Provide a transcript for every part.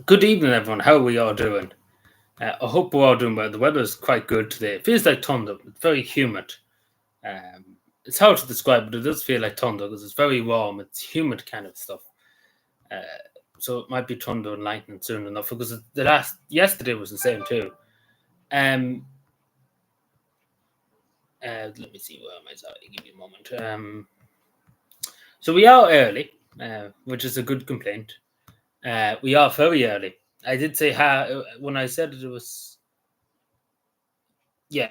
Good evening, everyone. How are we all doing? I hope we're all doing well. The weather is quite good today. It feels like thunder. It's very humid. It's hard to describe, but it does feel like thunder because it's very warm. It's humid kind of stuff. Uh, so it might be thunder and lightning soon enough because the last yesterday was the same too. Um, Let me see where am I. Sorry, give me a moment. So we are early, which is a good complaint. We are very early. I did say when I said it was. Yeah,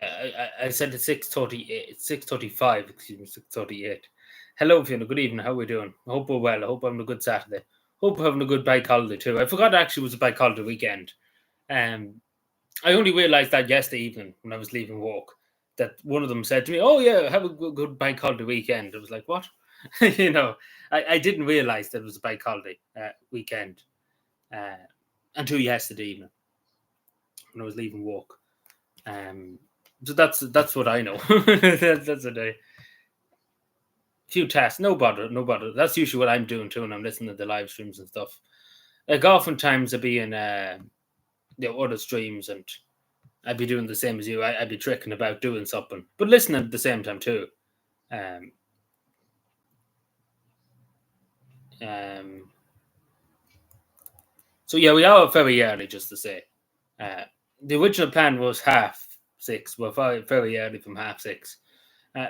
I said it's 6:38, 6:35, excuse me, 6:38. Hello, Fiona. Good evening. How are we doing? I hope we're well. I hope I'm having a good Saturday. Hope we're having a good bike holiday too. I forgot actually it was a bike holiday weekend. Um, I only realised that yesterday evening when I was leaving work that one of them said to me, "Oh yeah, have a good bike holiday weekend." I was like, "What?" you know, I didn't realise that it was a bike holiday weekend uh, until yesterday evening when I was leaving work. So that's what I know. That's a day. Few tasks, no bother, no bother. That's usually what I'm doing too, when I'm listening to the live streams and stuff. Like oftentimes I'd be in other streams, and I'd be doing the same as you. I'd be tricking about doing something, but listening at the same time too. Um, um. So yeah, we are very early, just to say. Uh, the original plan was 6:30. We're very early from 6:30.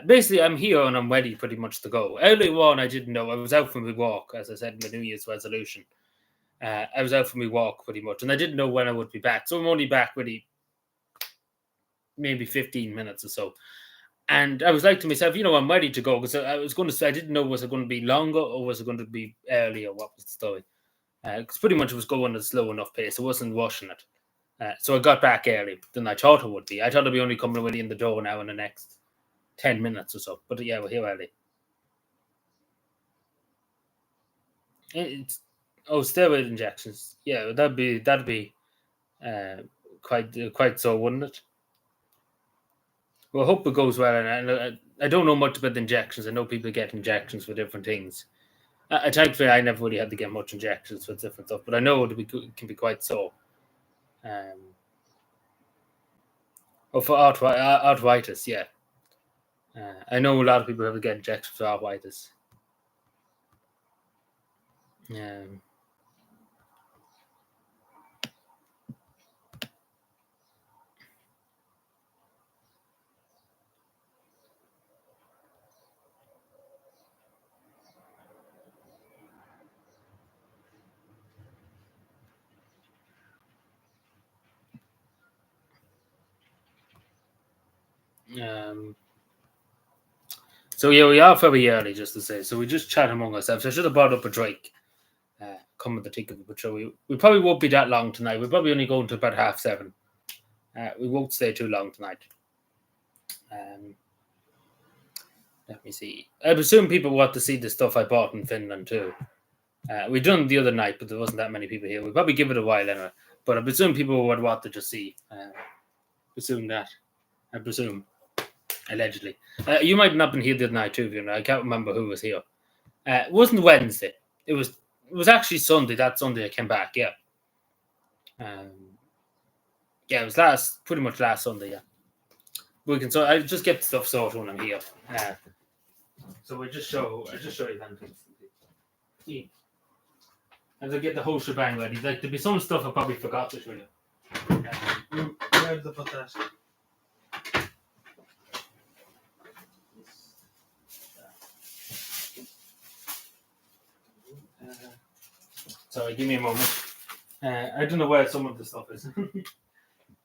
Basically, I'm here and I'm ready pretty much to go. Earlier on, I didn't know. I was out for my walk, as I said in the New Year's resolution. I was out for my walk pretty much, and I didn't know when I would be back. So I'm only back really maybe 15 minutes or so. And I was like to myself, I'm ready to go because I was going to say, I didn't know, was it going to be longer or was it going to be earlier? What was the story? Because pretty much it was going at a slow enough pace. I wasn't rushing it. So I got back early than I thought it would be. I thought I'd be only coming really in the door now in the next 10 minutes or so. But yeah, we're here early. It's steroid injections. Yeah, that'd be uh, quite so, wouldn't it? Well, I hope it goes well. And I don't know much about the injections. I know people get injections for different things. Thankfully, I never really had to get much injections for different stuff, but I know it can be quite so. Um, for arthritis, yeah. I know a lot of people have to get injections for arthritis. Um, um, so yeah, we are very early, just to say. So we just chat among ourselves. I should have brought up a drink. Come to think of it, but sure, we probably won't be that long tonight. We're probably only going to about 7:30. We won't stay too long tonight. Um, Let me see. I presume people want to see the stuff I bought in Finland too. We done the other night, but there wasn't that many people here. We'll probably give it a while anyway. But I presume people would want to just see. Presume that. I presume. Allegedly. You might not have been here the other night too, I can't remember who was here. It wasn't Wednesday. It was actually Sunday. That Sunday I came back, yeah. Yeah, it was pretty much last Sunday, yeah. So I just get the stuff sorted when I'm here. So I just show you then. Yeah. As I get the whole shebang ready, like there'll be some stuff I probably forgot to show you. Where did I put that? Sorry, give me a moment. I don't know where some of the stuff is.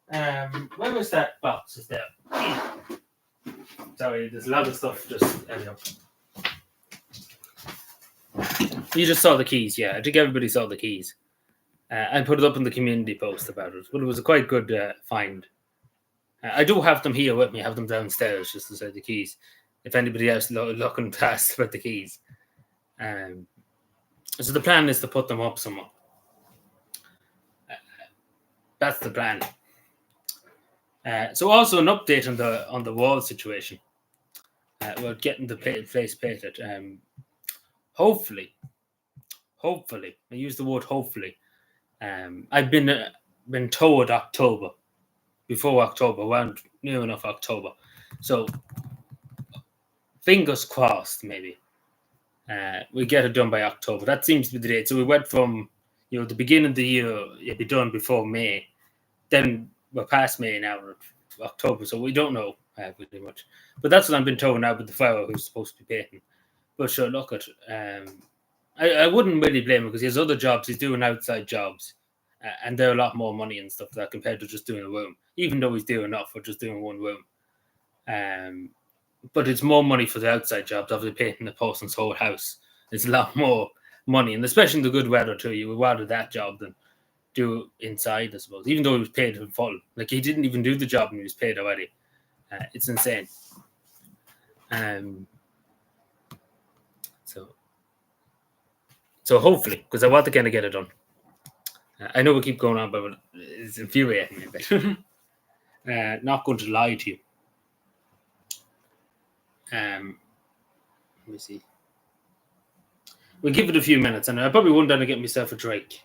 Where was that box? Is there? Sorry, there's a lot of stuff just ending up. You just saw the keys, yeah. I think everybody saw the keys. I put it up in the community post about it, but it was a quite good find. I do have them here with me. I have them downstairs just to say the keys. If anybody else looking past about the keys. So the plan is to put them up somewhere. That's the plan. So also an update on the wall situation. We're getting the place painted. Hopefully, I use the word hopefully. I've been told October, before October, around near enough October. So fingers crossed, maybe we get it done by October. That seems to be the date. So we went from the beginning of the year, it'd be done before May. Then we're past May now, October, so we don't know pretty much. But that's what I've been told now with the fellow who's supposed to be painting. But sure, look at. I wouldn't really blame him because he has other jobs. He's doing outside jobs, and they're a lot more money and stuff like that compared to just doing a room. Even though he's doing enough for just doing one room, but it's more money for the outside jobs. Obviously, painting the person's whole house, it's a lot more money, and especially in the good weather too. You would rather that job than do inside, I suppose. Even though he was paid in full, like he didn't even do the job and he was paid already. It's insane. So hopefully, because I want to kind of get it done. I know we keep going on, but it's infuriating me a bit. Not going to lie to you. Let me see. We'll give it a few minutes, and I probably won't down to get myself a drink.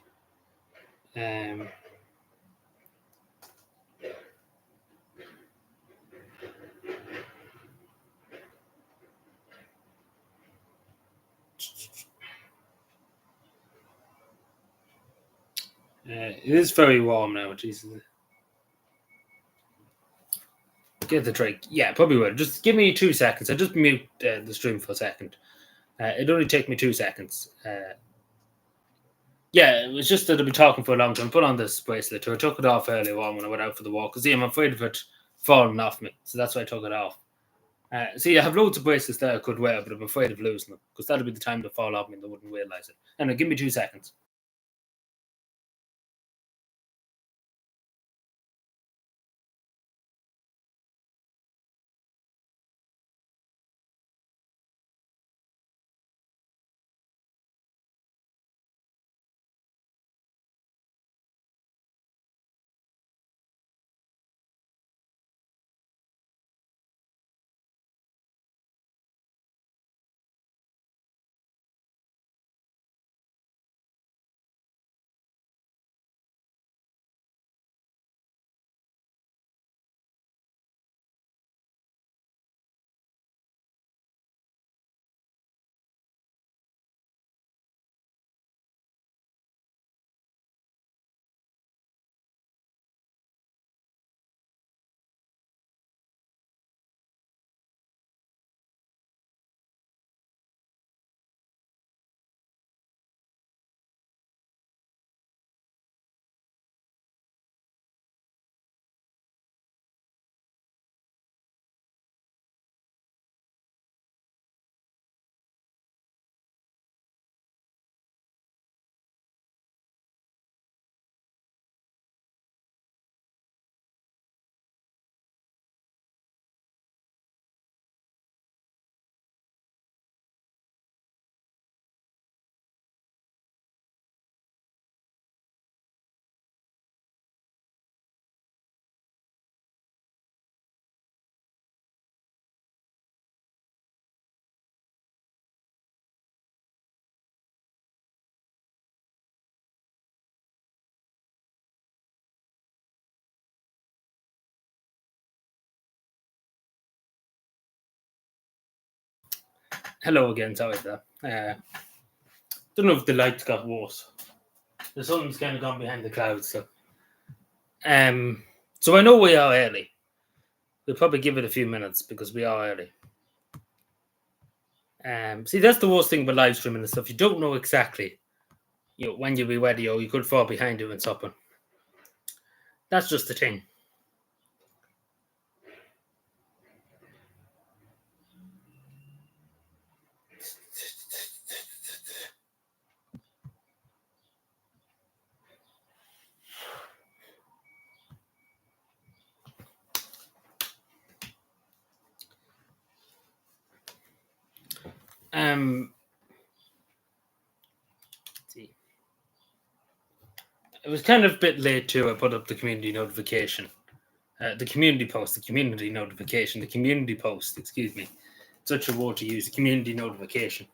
It is very warm now. Jesus. Get the drink. Yeah, probably will. Just give me 2 seconds. I just mute the stream for a second. It only take me 2 seconds. Yeah, it was just that I've been talking for a long time. Put on this bracelet. I took it off earlier on when I went out for the walk. Because I'm afraid of it falling off me. So that's why I took it off. See, I have loads of bracelets that I could wear, but I'm afraid of losing them. Because that'll be the time to fall off me and they wouldn't realise it. Anyway, give me 2 seconds. Hello again. Sorry for that. Don't know if the lights got worse. The sun's kind of gone behind the clouds. So I know we are early. We'll probably give it a few minutes because we are early. See, that's the worst thing about live streaming and stuff. You don't know exactly, when you'll be ready, or you could fall behind doing something. That's just the thing. See. It was kind of a bit late too. I put up the community notification. The community post, the community notification, the community post, excuse me. Such a word to use, the community notification.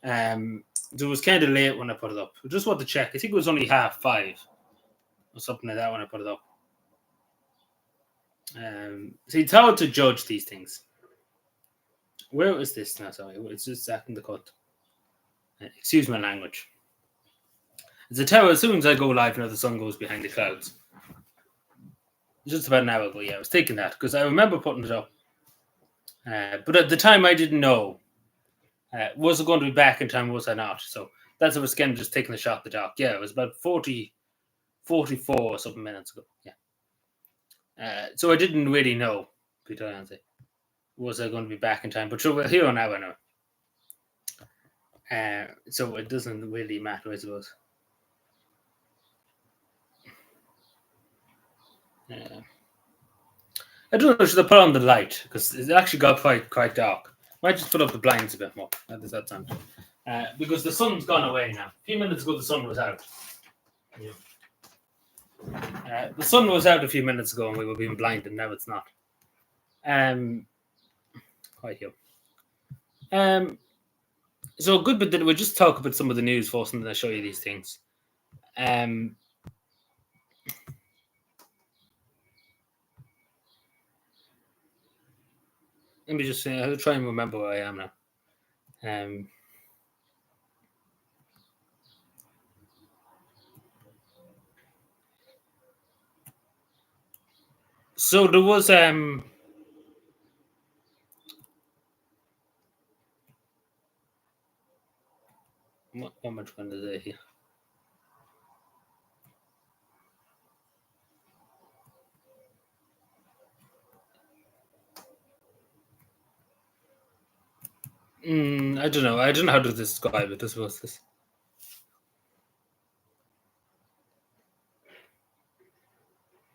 So it was kind of late when I put it up. I just want to check. I think it was only 5:30 or something like that when I put it up. So it's hard to judge these things. Where is this now? Sorry, it's just in the cut. Excuse my language. It's a tower. As soon as I go live, now the sun goes behind the clouds. Just about an hour ago, yeah, I was thinking that because I remember putting it up. But at the time, I didn't know. Was it going to be back in time? Was I not? So that's what I was kind of just taking a shot at the dock. Yeah, it was about 44 or something minutes ago. Yeah. So I didn't really know, Peter Anthony. Was I going to be back in time? But sure, we're here now, I know. So it doesn't really matter, I suppose. I don't know. Should I put on the light because it actually got quite dark? Might just put up the blinds a bit more. How does that sound? Because the sun's gone away now. A few minutes ago, the sun was out. Yeah. The sun was out a few minutes ago, and we were being blinded. Now it's not. Quite here. So good, but we'll just talk about some of the news first, and then I'll show you these things. Let me just say, I'll try and remember where I am now. So there was what am I trying to say here? I don't know. I don't know how to describe it. This was this.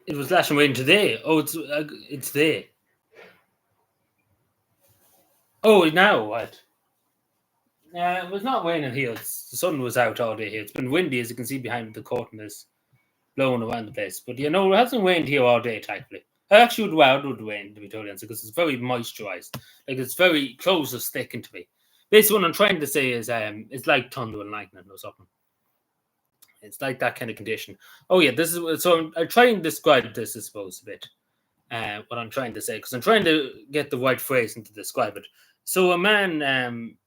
It was lashing rain today. Oh, it's there. Oh, now what? It was not raining here. The sun was out all day here. It's been windy, as you can see behind the curtain is blowing around the place. But it hasn't rained here all day, thankfully. I actually would rather it would rain, to be totally honest, because it's very moisturized. Like it's very close to sticking to me. Basically, what I'm trying to say is it's like thunder and lightning or something. It's like that kind of condition. Oh yeah, this is so. I'm trying to describe this, I suppose, a bit. What I'm trying to say, because I'm trying to get the right phrase and to describe it. So a man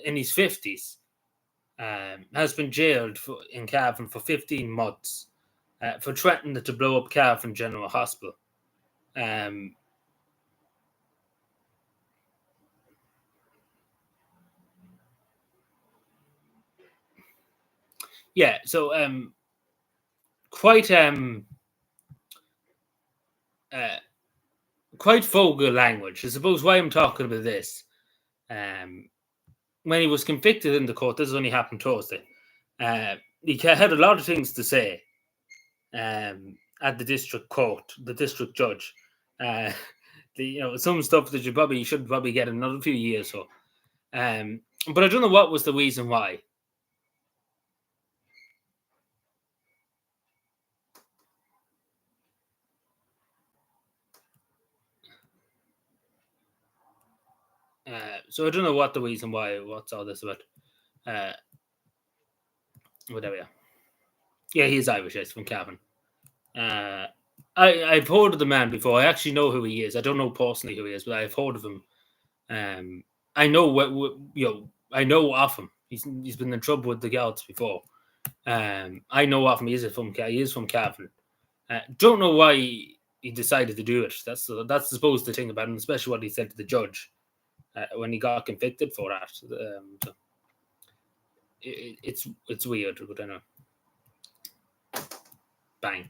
in his 50s has been jailed in Cavan for 15 months for threatening to blow up Cavan General Hospital. Yeah, so quite quite vulgar language. I suppose why I'm talking about this. When he was convicted in the court, this only happened Thursday. He had a lot of things to say at the district court, the district judge. Some stuff that you should probably get another few years for. But I don't know what was the reason why. So I don't know what the reason why. What's all this about? Whatever. Yeah, he's Irish. Yes, from Cavan. I've heard of the man before. I actually know who he is. I don't know personally who he is, but I've heard of him. I know I know of him. He's been in trouble with the guards before. I know of him. He is from Cavan. Don't know why he decided to do it. That's supposed the thing about him, especially what he said to the judge when he got convicted for that. So it's weird, but I know. Bang.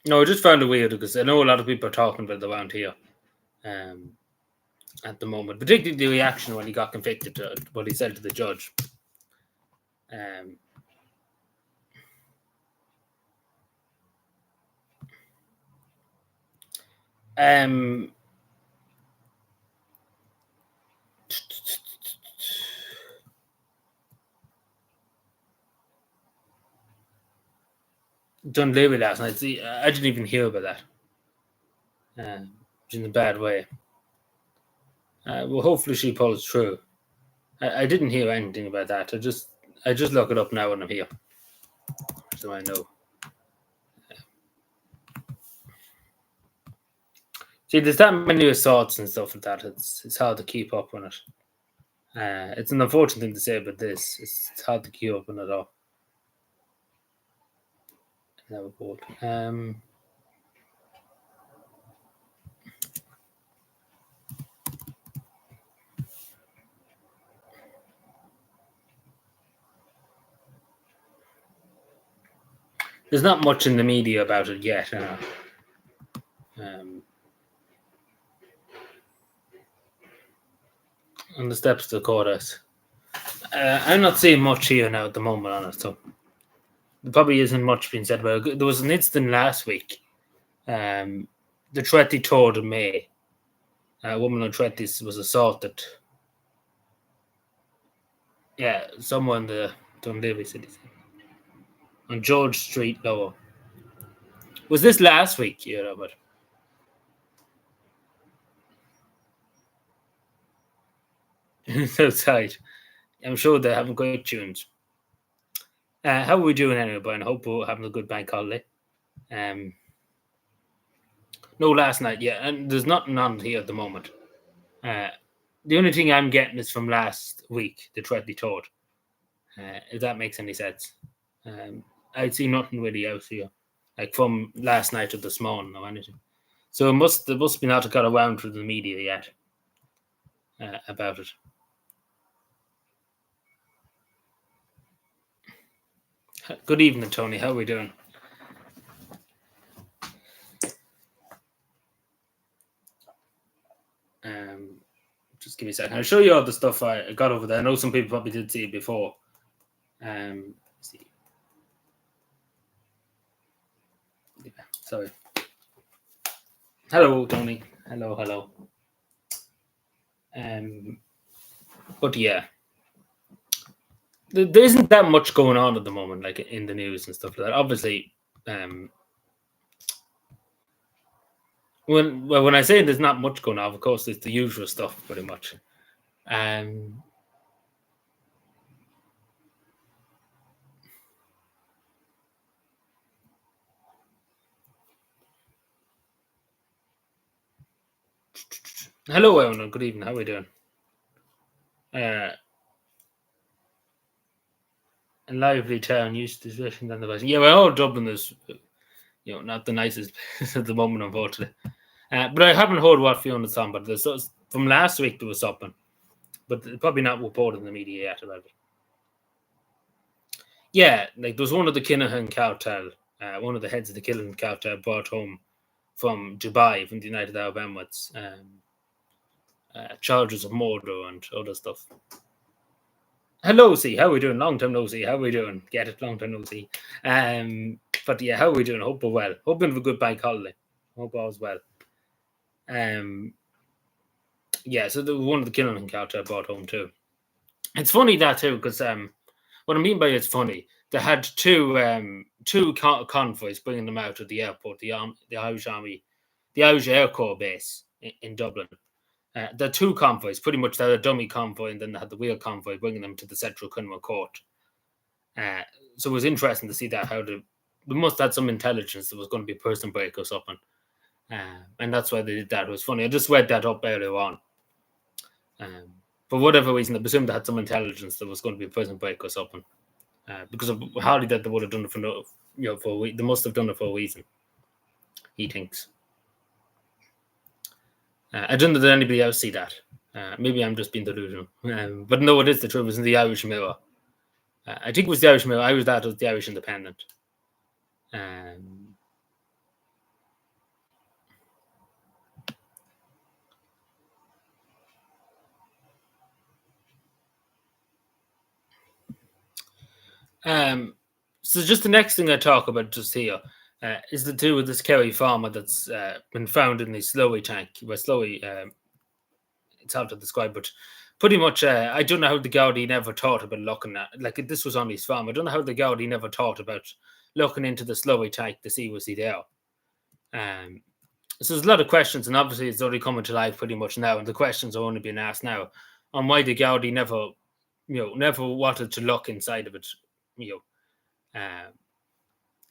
No, I just found it weird because I know a lot of people are talking about it around here at the moment, particularly the reaction when he got convicted to what he said to the judge. Dunleary last night. See, I didn't even hear about that. In a bad way. Well, hopefully she pulls through. I didn't hear anything about that. I just look it up now when I'm here, so I know. See, there's that many assaults and stuff like that. It's hard to keep up on it. It's an unfortunate thing to say, but it's hard to keep up on it all. Never bored. There's not much in the media about it yet. On the steps of the courthouse. I'm not seeing much here now at the moment on it, so there probably isn't much being said about it. There was an incident last week, the 23rd of May. A woman on 20s was assaulted. Yeah, somewhere in the Dunleary city. On George Street, Lower. Was this last week, Robert? Outside. I'm sure they're having great tunes. How are we doing anyway, Brian? I hope we're having a good bank holiday. No, last night, yeah, and there's nothing on here at the moment. The only thing I'm getting is from last week, the 23rd. If that makes any sense. I'd see nothing really out here, like from last night or this morning or anything. So there must be not got around to the media yet about it. Good evening, Tony. How are we doing? Just give me a second. I'll show you all the stuff I got over there. I know some people probably did see it before. See. Yeah, sorry. Hello, Tony. Hello. But yeah, there isn't that much going on at the moment, like in the news and stuff like that. Obviously, when I say there's not much going on, of course, it's the usual stuff, pretty much. Hello, everyone. Good evening. How are we doing? A lively town used to situation than the West. Yeah, well, Dublin is, not the nicest place at the moment, unfortunately. But I haven't heard what Fiona's on, but from last week there was something, but probably not reported in the media yet about it. Yeah, like there was one of the Kinahan cartel, one of the heads of the Kinahan cartel brought home from Dubai, from the United Arab Emirates, charges of murder and other stuff. Hello, C. How are we doing? Long time no see. How are we doing? Get it? Long time no see. But yeah, how are we doing? Hope we're well. Hoping for a good bank holiday. Hope all's well. Yeah, so the one of the Kinahan cartel brought home too. It's funny that too, because what I mean by it's funny, they had two convoys bringing them out of the airport, the Irish Army, the Irish Air Corps base in Dublin. The two convoys, pretty much, they had a dummy convoy, and then they had the real convoy bringing them to the Central Criminal Court. So it was interesting to see that how they must have had some intelligence there was going to be a prison break or something, and that's why they did that. It was funny. I just read that up earlier on. For whatever reason, I presumed they had some intelligence there was going to be a prison break or something, because of hardly that they would have done it for they must have done it for a reason. He thinks. I don't know that anybody else see that. Maybe I'm just being delusional. But no, it is the truth. It was in the Irish Mirror. I think it was the Irish Mirror. I was that was the Irish Independent. So just the next thing I talk about just here is the two with this Kerry farmer that's been found in the Slowey tank. Well, Slowey, it's hard to describe, but pretty much, I don't know how the Gaudi never thought about looking at, like, this was on his farm. I don't know how the Gaudi never thought about looking into the slowy tank to see was he there. So there's a lot of questions, and obviously it's only coming to life pretty much now, and the questions are only being asked now on why the Gaudi never wanted to look inside of it.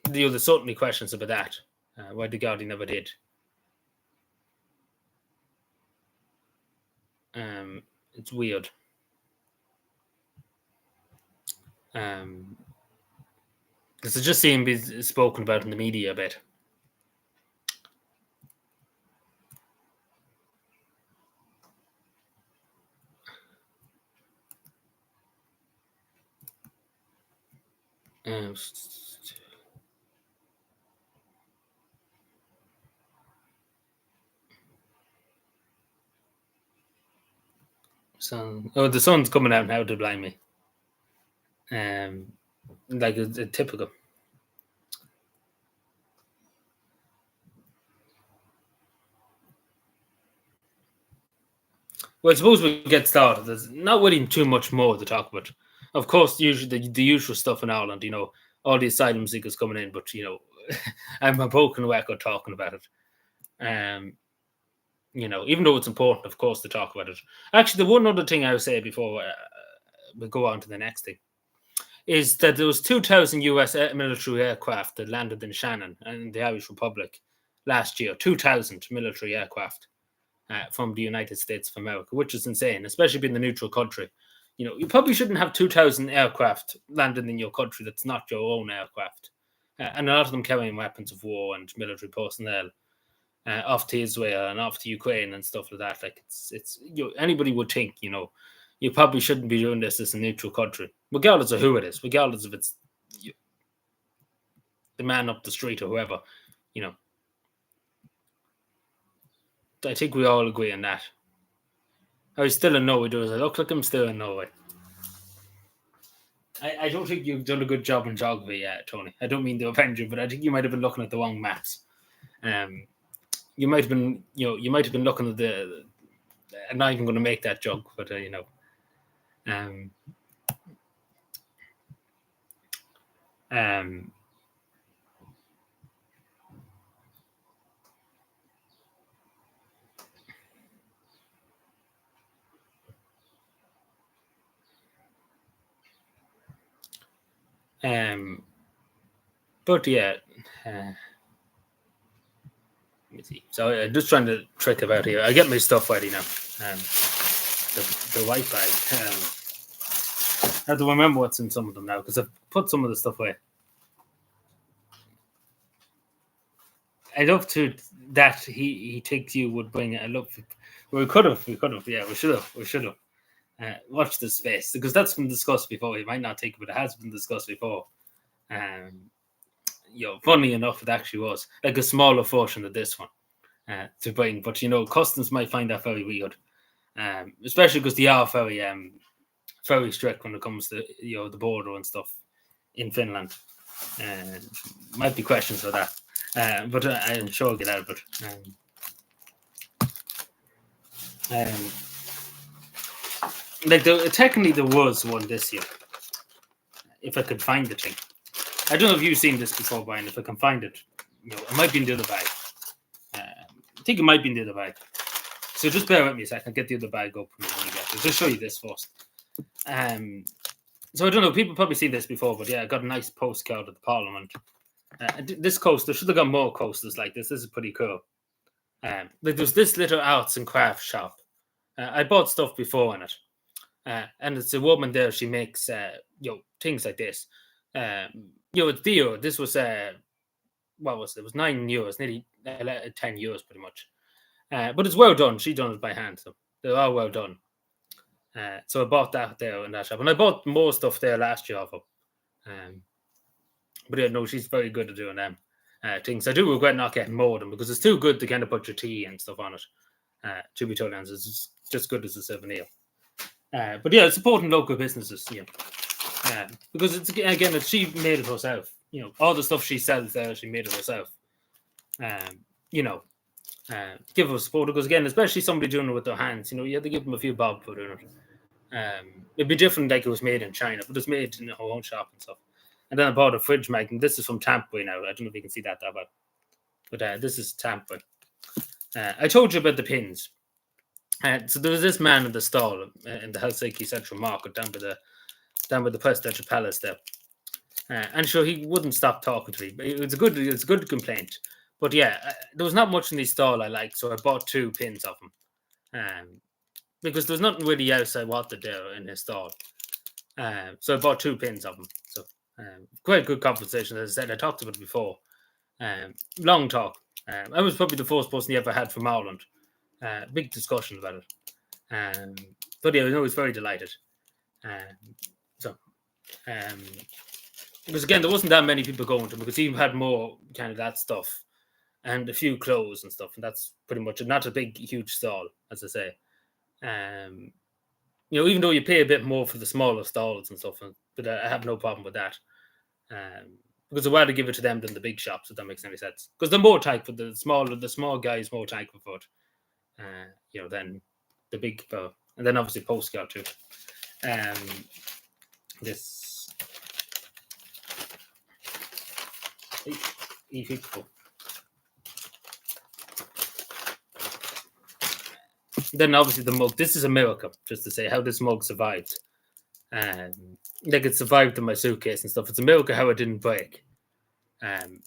There's certainly questions about that. Why the Gaudi never did. It's weird. Because it's just seeing be spoken about in the media a bit. The sun's coming out now to blind me. Like a typical. Well, I suppose we get started. There's not really too much more to talk about. Of course, usually the usual stuff in Ireland, all the asylum seekers coming in, but I'm a broken record talking about it. Even though it's important, of course, to talk about it. Actually, the one other thing I would say before we go on to the next thing is that there was 2,000 US military aircraft that landed in Shannon and the Irish Republic last year. 2,000 military aircraft from the United States of America, which is insane, especially being the neutral country. You probably shouldn't have 2,000 aircraft landed in your country that's not your own aircraft. And a lot of them carrying weapons of war and military personnel off to Israel and off to Ukraine and stuff like that. Like it's anybody would think, you probably shouldn't be doing this as a neutral country, regardless of who it is, regardless if it's the man up the street or whoever. I think we all agree on that. I was still in Norway. Does it look like I'm still in Norway? I don't think you've done a good job in geography yet, Tony. I don't mean to offend you, but I think you might have been looking at the wrong maps. You might have been, looking at the. I'm not even going to make that joke, but but yeah. Let me see. So I'm just trying to trick about here. I get my stuff ready now. The Wi-Fi. I have to remember what's in some of them now because I've put some of the stuff away. I love to that he thinks you would bring it. I love. We could have. Yeah, we should have. Watch the space because that's been discussed before. You might not think, but it has been discussed before. Funny enough, it actually was like a smaller version of this one to bring. But customs might find that very weird, especially because they are very strict when it comes to the border and stuff in Finland. Might be questions of that, but I'm sure I'll get out of it. Technically there was one this year, if I could find the thing. I don't know if you've seen this before, Brian. If I can find it, it might be in the other bag. I think it might be in the other bag. So just bear with me a second. I'll get the other bag up when we get it. Just show you this first. So I don't know. People probably seen this before, but yeah, I got a nice postcard at the Parliament. This coaster should have got more coasters like this. This is pretty cool. There's this little arts and crafts shop. I bought stuff before in it. And it's a woman there. She makes things like this. It's dear. This was what was it? It was €9, nearly 10 euros, pretty much. But it's well done. She done it by hand, so they are well done. So I bought that there in that shop, and I bought more stuff there last year of her. But yeah, no, she's very good at doing them things. I do regret not getting more of them because it's too good to kind of put your tea and stuff on it. To be totally honest, it's just good as a souvenir. But yeah, supporting local businesses, because it's she made it herself. All the stuff she sells there, she made it herself. Give her support because again, especially somebody doing it with their hands, you have to give them a few bob for doing it. It'd be different like it was made in China, but it's made in her own shop and stuff. And then I bought a fridge magnet. This is from Tampa now. I don't know if you can see that well. But this is Tampa. I told you about the pins. So there was this man in the stall in the Helsinki Central Market down by the Presidential Palace there. And sure, he wouldn't stop talking to me. But it's a good complaint. But yeah, there was not much in the stall I liked, so I bought 2 pins of him. Because there's nothing really else I wanted there in his stall. So I bought 2 pins of him. So quite good conversation. As I said, I talked about it before. Long talk. I was probably the first person he ever had from Ireland. Big discussion about it. But yeah, I was very delighted. Because again, there wasn't that many people going to him because he had more kind of that stuff and a few clothes and stuff. And that's pretty much it. Not a big, huge stall, as I say. Even though you pay a bit more for the smaller stalls and stuff, but I have no problem with that. Because I'd rather give it to them than the big shops, if that makes any sense. Because they're more tight for the small guys, more tight for foot. Than the big and then obviously postcard too. This then obviously the mug. This is a miracle, just to say how this mug survived. Like it survived in my suitcase and stuff. It's a miracle how it didn't break.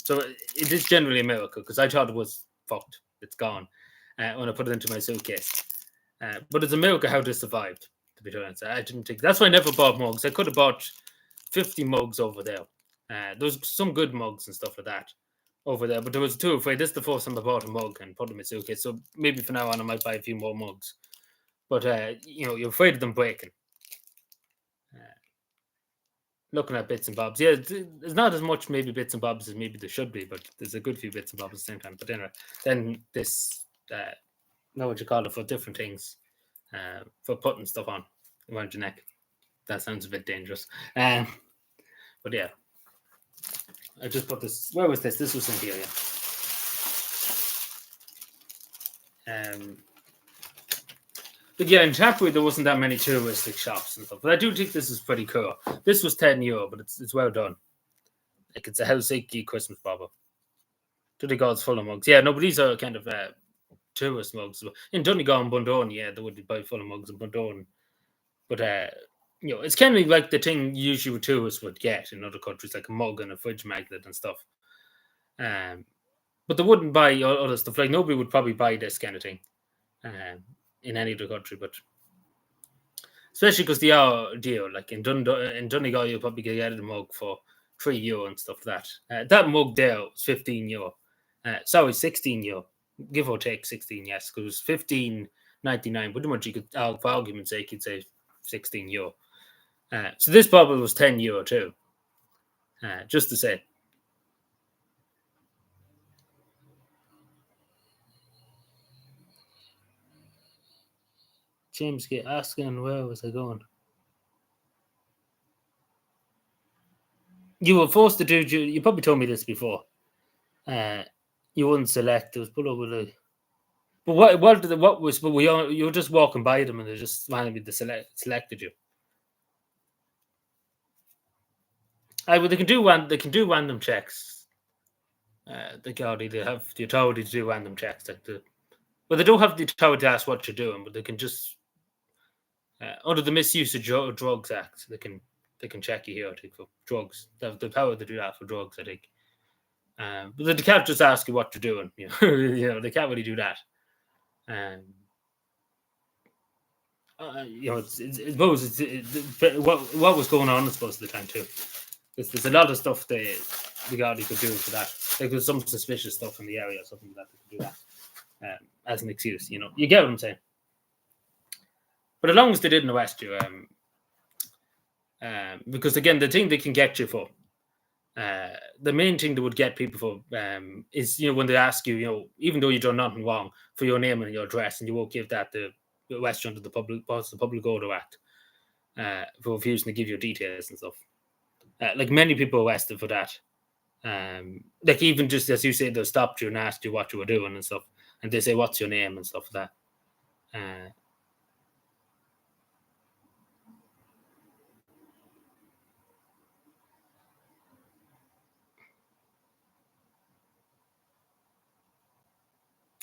So it is generally a miracle because I thought it was fucked. It's gone when I put it into my suitcase. But it's a miracle how this survived, to be honest. I didn't think that's why I never bought mugs. I could have bought 50 mugs over there. There was some good mugs and stuff like that over there, but I was too afraid. This is the first time I bought a mug and put it in my suitcase. So maybe from now on I might buy a few more mugs. But you're afraid of them breaking. Looking at bits and bobs, yeah, there's not as much maybe bits and bobs as maybe there should be, but there's a good few bits and bobs at the same time. But anyway, then this, know what you call it, for different things, for putting stuff on around your neck. That sounds a bit dangerous. But yeah, I just put this. Where was this? This was in here, yeah. But yeah, in Tapway there wasn't that many touristic shops and stuff. But I do think this is pretty cool. This was €10, but it's well done. Like it's a Helsinki Christmas bauble. Donegal is full of mugs. Yeah, no, but these are kind of tourist mugs. In Donegal and Bundoran, yeah, they would be full of mugs in Bundoran. But it's kind of like the thing usually tourists would get in other countries, like a mug and a fridge magnet and stuff. But they wouldn't buy other stuff. Like nobody would probably buy this kind of thing. In any other country, but especially because they are deal. Like in Donegal, you'll probably get a mug for €3 and stuff like that. That mug there was €15. Sorry, €16, give or take 16. Yes, because it was $15.99. Pretty much, you could, for argument's sake, you'd say €16. So this bottle was €10 too. Just to say. James get asking where was I going? You were forced to do. You probably told me this before. You wouldn't select. It was put over the. But what was? But you were just walking by them and they just randomly selected you. Well, they can do random checks. They have the authority to do random checks. Well, they don't have the authority to ask what you're doing, but they can just under the Misuse of Drugs Act, they can check you here. I think for drugs, they have the power to do that for drugs. I think, but they can't just ask you what you're doing. They can't really do that. What was going on, I suppose, at the time too. There's a lot of stuff the Gardaí could do for that. Like there's some suspicious stuff in the area or something like that they could do that as an excuse. You get what I'm saying. But as long as they didn't arrest you, because again, the thing they can get you for, the main thing that would get people for is when they ask you, even though you've done nothing wrong, for your name and your address, and you won't give that the arrest under the Public Order Act for refusing to give your details and stuff. Like many people arrested for that. Like even just as you say, they stopped you and asked you what you were doing and stuff, and they say, "What's your name?" and stuff like that.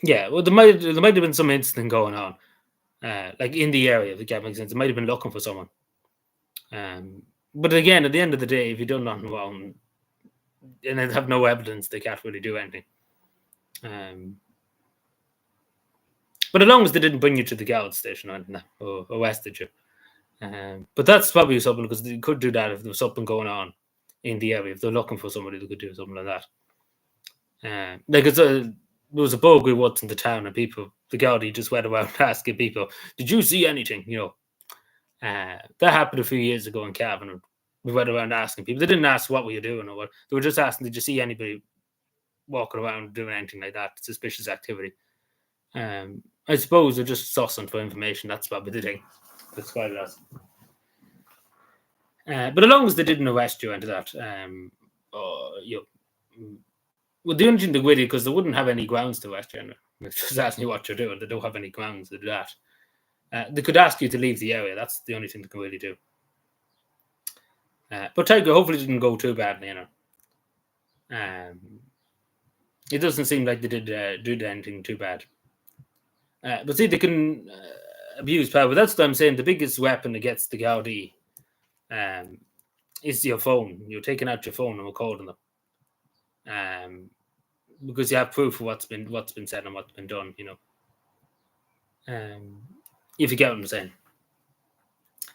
Yeah, well, there might have been some incident going on, like in the area. If that makes sense, they might have been looking for someone. But again, at the end of the day, if you don't nothing wrong and they have no evidence, they can't really do anything. But as long as they didn't bring you to the guard station or anything, or arrested you. But that's probably something because they could do that if there was something going on in the area. If they're looking for somebody, they could do something like that. Like there was a bogey once in the town, and the Gaudi just went around asking people, "Did you see anything?" That happened a few years ago in Cavan. And we went around asking people. They didn't ask what were you doing or what. They were just asking, "Did you see anybody walking around doing anything like that? Suspicious activity?" I suppose they're just sussing for information. That's probably the thing. That's what it is. But as long as they didn't arrest you into that, well, the only thing they would do, because they wouldn't have any grounds to arrest you, just asking you what you're doing. They don't have any grounds to do that. They could ask you to leave the area. That's the only thing they can really do. But Tiger hopefully didn't go too badly, It doesn't seem like they did do anything too bad. But see, they can abuse power. That's what I'm saying. The biggest weapon against the Gaudi is your phone. You're taking out your phone and recording them. Because you have proof of what's been said and what's been done, if you get what I'm saying.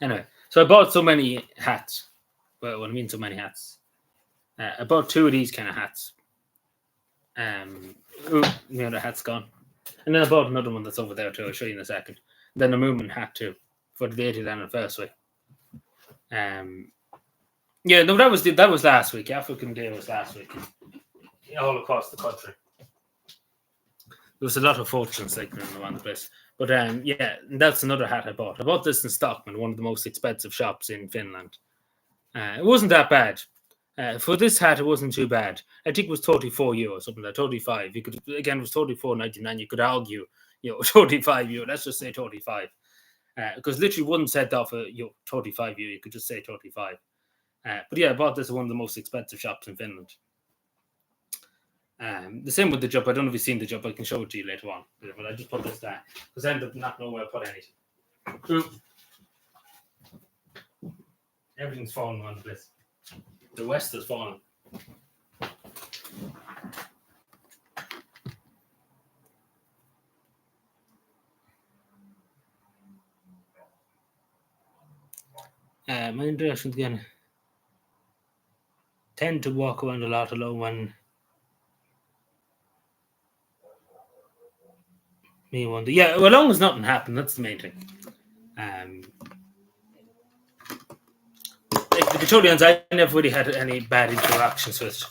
Anyway, so I bought so many hats. Well, what I mean, so many hats. I bought 2 of these kind of hats. The other hat's gone. And then I bought another one that's over there too. I'll show you in a second. Then a Moomin hat too for the 80th anniversary. Yeah, no, that was last week. African Day was last week. All across the country. There was a lot of fortunes like around the place. But yeah, that's another hat I bought. I bought this in Stockman, one of the most expensive shops in Finland. It wasn't that bad. For this hat, it wasn't too bad. I think it was 34 euro, something like 35. You could it was 34.99. You could argue, 35 euro. Let's just say 35, because literally one set off 35 euro. You could just say 35. But yeah, I bought this at one of the most expensive shops in Finland. The same with the jump. I don't know if you've seen the jump. I can show it to you later on. But I just put this down because I ended up not knowing where I put anything. Everything's falling on the place. The west has fallen. My interactions again tend to walk around a lot alone when me wonder. Yeah, well, as long as nothing happened, that's the main thing. Like the Victorians, I never really had any bad interactions with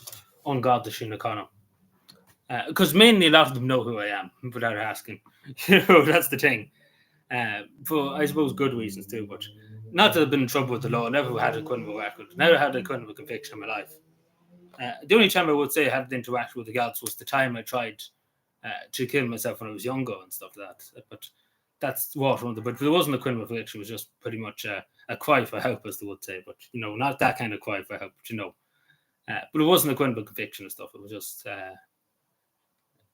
ungodly Shinakano. Because mainly a lot of them know who I am without asking. That's the thing. For, I suppose, good reasons too, but not that I've been in trouble with the law. I never had a criminal record. Never had a criminal conviction in my life. The only time I would say I had an interaction with the gods was the time I tried to kill myself when I was younger and stuff like that. But that's what one of the. But there wasn't a criminal conviction. It was just pretty much a cry for help, as they would say. But not that kind of cry for help. But it wasn't a criminal conviction and stuff. It was just.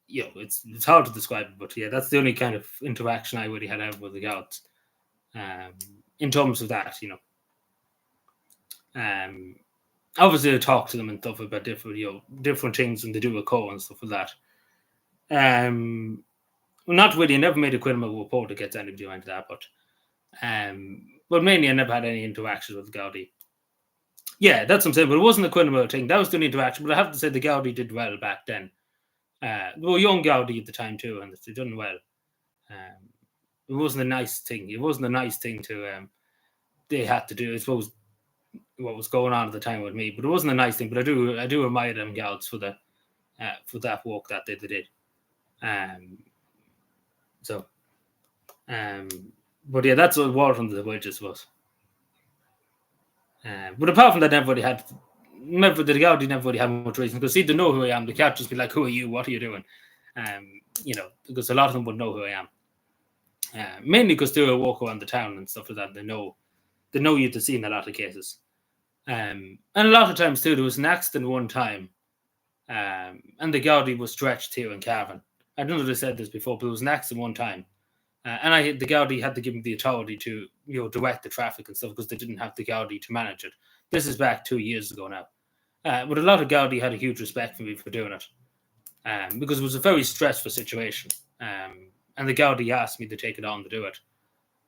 It's hard to describe it, but yeah, that's the only kind of interaction I really had ever with the gods. In terms of that, obviously I talk to them and stuff about different things when they do a call and stuff like that. Not really. I never made a criminal report against anybody like that, but mainly I never had any interactions with Gaudi. Yeah, that's what I'm saying. But it wasn't a criminal thing. That was the only interaction. But I have to say the Gaudi did well back then. They were young Gaudi at the time too, and they done well. It wasn't a nice thing. It wasn't a nice thing to they had to do. I suppose what was going on at the time with me, but it wasn't a nice thing. But I do admire them Gauds for that work that they did. But yeah, that's what War from the Wedges was. But apart from that, the Gaudi never really had much reason because they know who I am. They can't just be like, "Who are you? What are you doing?" Because a lot of them would know who I am. Mainly because they walk around the town and stuff like that. They know you to see in a lot of cases. And a lot of times too, there was an accident one time, and the Gaudi was stretched here in Cavan. I don't know if I said this before, but there was an accident one time, and the Gaudi had to give them the authority to direct the traffic and stuff because they didn't have the Gaudi to manage it. This is back 2 years ago now, but a lot of Gaudi had a huge respect for me for doing it, because it was a very stressful situation, and the Gaudi asked me to take it on to do it,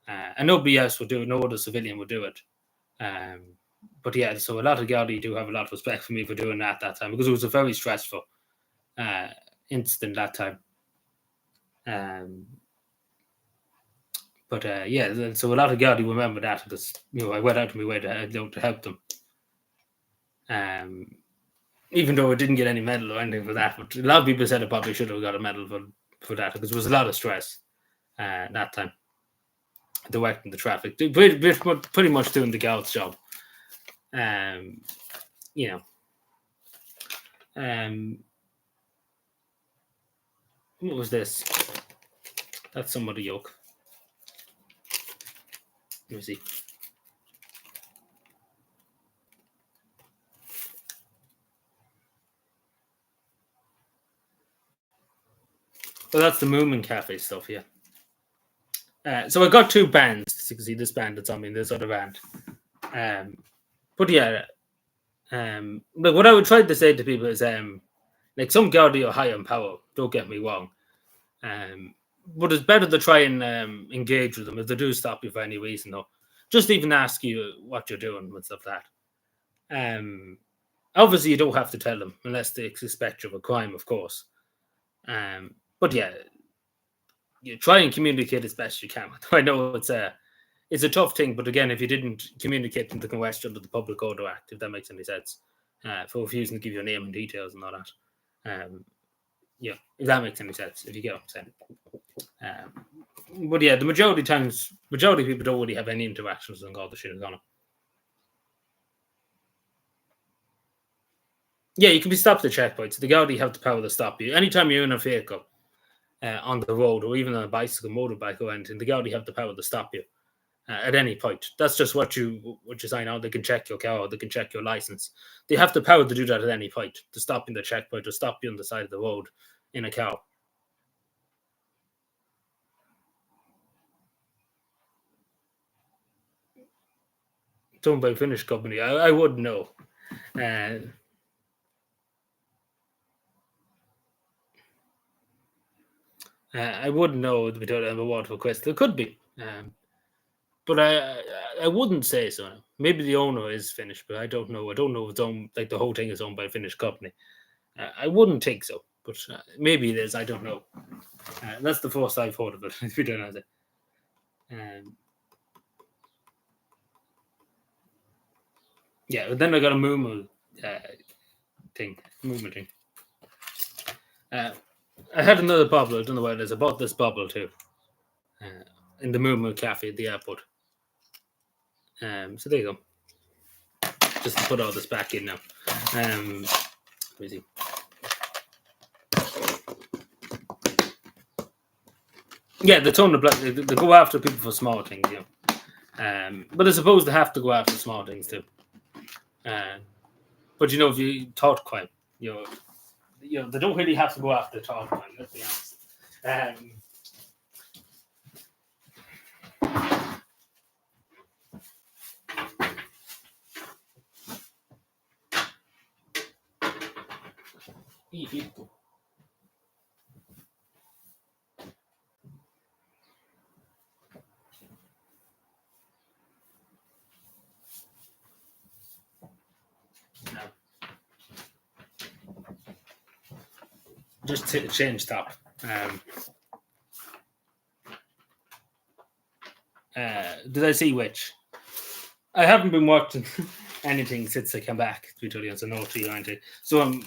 and nobody else would do it. No other civilian would do it. But yeah, so a lot of Gaudi do have a lot of respect for me for doing that time because it was a very stressful incident that time. But yeah, so a lot of Gaudi remember that because I went out of my way to help them. Even though I didn't get any medal or anything for that, but a lot of people said I probably should have got a medal for that because it was a lot of stress that time. Directing the traffic, pretty much doing the Gaud's job. You know. What was this? That's some of the yolk. Let me see. So that's the Moomin Cafe stuff, yeah. So I got two bands. You can see this band that's on me and this other band. But yeah, but what I would try to say to people is, like some Gaudi are high on power. Don't get me wrong. But it's better to try and engage with them if they do stop you for any reason, though. Just even ask you what you're doing and stuff like that. Obviously, you don't have to tell them unless they suspect you of a crime, of course. But yeah, you try and communicate as best you can. I know it's a tough thing, but again, if you didn't communicate them, they can arrest you under the Public Order Act, if that makes any sense, for refusing to give your name and details and all that. Yeah, if that makes any sense, if you get what I'm saying. But yeah, the majority of people don't really have any interactions and all the shit is on it. Yeah, you can be stopped at checkpoints. The Gaudi have the power to stop you. Anytime you're in a vehicle on the road or even on a bicycle, motorbike or anything, the Gaudi have the power to stop you at any point. That's just what you sign out. They can check your car or they can check your license. They have the power to do that at any point, to stop in the checkpoint or stop you on the side of the road in a car. Done by Finnish company. I wouldn't know. I wouldn't know if we don't have a water quest. There could be, but I wouldn't say so. Maybe the owner is Finnish, but I don't know. I don't know if it's owned, like the whole thing is owned by a Finnish company. I wouldn't think so, but maybe it is. I don't know. That's the first I've heard of it. If we don't know that. Yeah, but then I got a Moomoo thing. Moomoo thing. I had another bubble. I don't know what it is. I bought this bubble too. In the Moomoo Cafe at the airport. So there you go. Just to put all this back in now. Let me see. Yeah, the tone of black. They go after people for small things, but I suppose they have to go after small things too. But if you taught crime, they don't really have to go after taught crime. Let's be honest. Just to change top. Did I see which? I haven't been watching anything since I came back, to be totally honest. I know what you're into. So I'm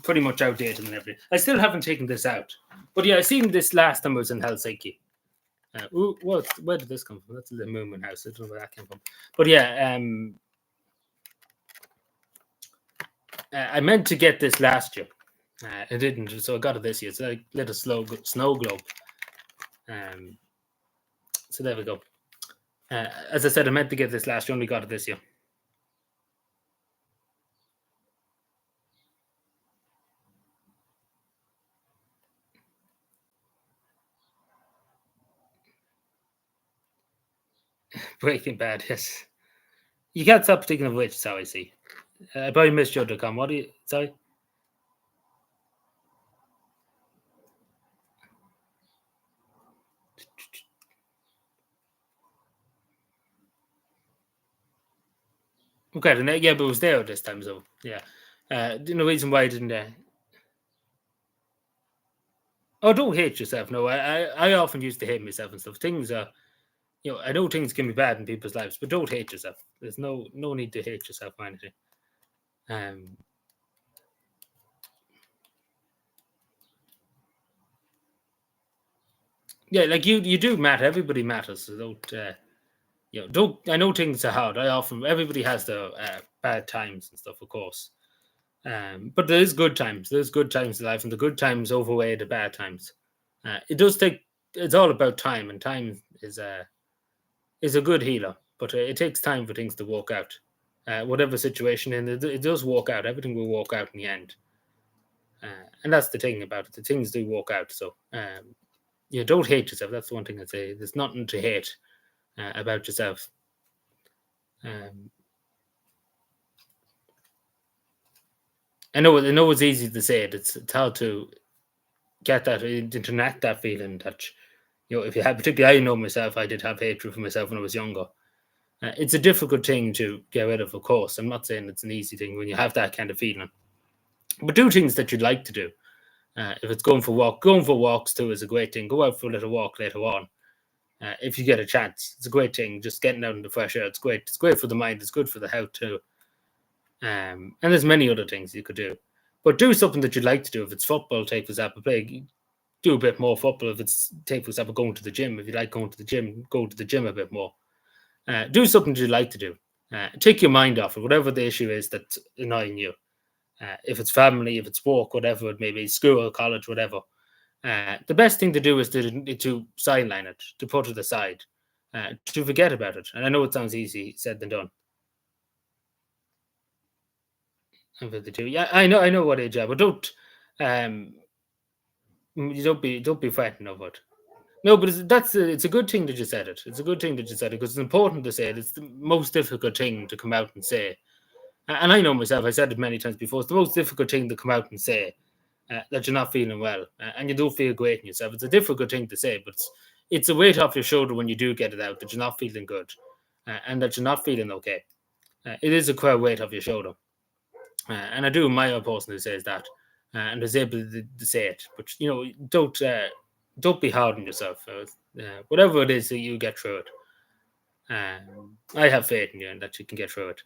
pretty much outdated and everything. I still haven't taken this out. But yeah, I seen this last time I was in Helsinki. Where did this come from? That's the Moomin house. I don't know where that came from. But yeah, I meant to get this last year. I didn't, so I got it this year. It's like a little snow globe. So there we go. As I said, I meant to get this last year. Only got it this year. Breaking Bad, yes. You can't stop thinking of which, that's how I see. I probably missed your come. What do you, sorry? Okay, yeah, but it was there this time, so yeah. The reason why I didn't. Oh, don't hate yourself. No, I often used to hate myself and stuff. Things are, I know things can be bad in people's lives, but don't hate yourself. There's no need to hate yourself or anything. Um, yeah, like you do matter. Everybody matters. So don't. I know things are hard. Everybody has their bad times and stuff, of course. But there is good times. There's good times in life, and the good times overweigh the bad times. It does take. It's all about time, and time is a good healer. But it takes time for things to work out. Whatever situation, and it does work out. Everything will work out in the end. And that's the thing about it. The things do work out. So don't hate yourself. That's the one thing I'd say. There's nothing to hate about yourself. Um, I know it's easy to say it. It's hard to get that, to enact that feeling that, if you have, particularly I know myself, I did have hatred for myself when I was younger. It's a difficult thing to get rid of course. I'm not saying it's an easy thing when you have that kind of feeling. But do things that you'd like to do. If it's going for walks too is a great thing. Go out for a little walk later on. If you get a chance, it's a great thing. Just getting out in the fresh air, it's great. It's great for the mind. It's good for the health too. And there's many other things you could do. But do something that you'd like to do. If it's football, take for example, do a bit more football. If it's, take for example, going to the gym. If you like going to the gym, go to the gym a bit more. Do something that you'd like to do. Take your mind off it, whatever the issue is that's annoying you. If it's family, if it's work, whatever it may be, school, college, whatever. The best thing to do is to sideline it, to put it aside, to forget about it. And I know it sounds easy said than done. Yeah, I know what age, but don't don't be frightened of it. No, but it's a good thing that you said it. It's a good thing that you said it because it's important to say it. It's the most difficult thing to come out and say. And I know myself, I said it many times before, it's the most difficult thing to come out and say that you're not feeling well and you don't feel great in yourself. It's a difficult thing to say, but it's a weight off your shoulder when you do get it out that you're not feeling good and that you're not feeling okay. It is a quite weight off your shoulder. And I do admire a person who says that and is able to say it. But, don't be hard on yourself. Whatever it is that you get through it. I have faith in you and that you can get through it.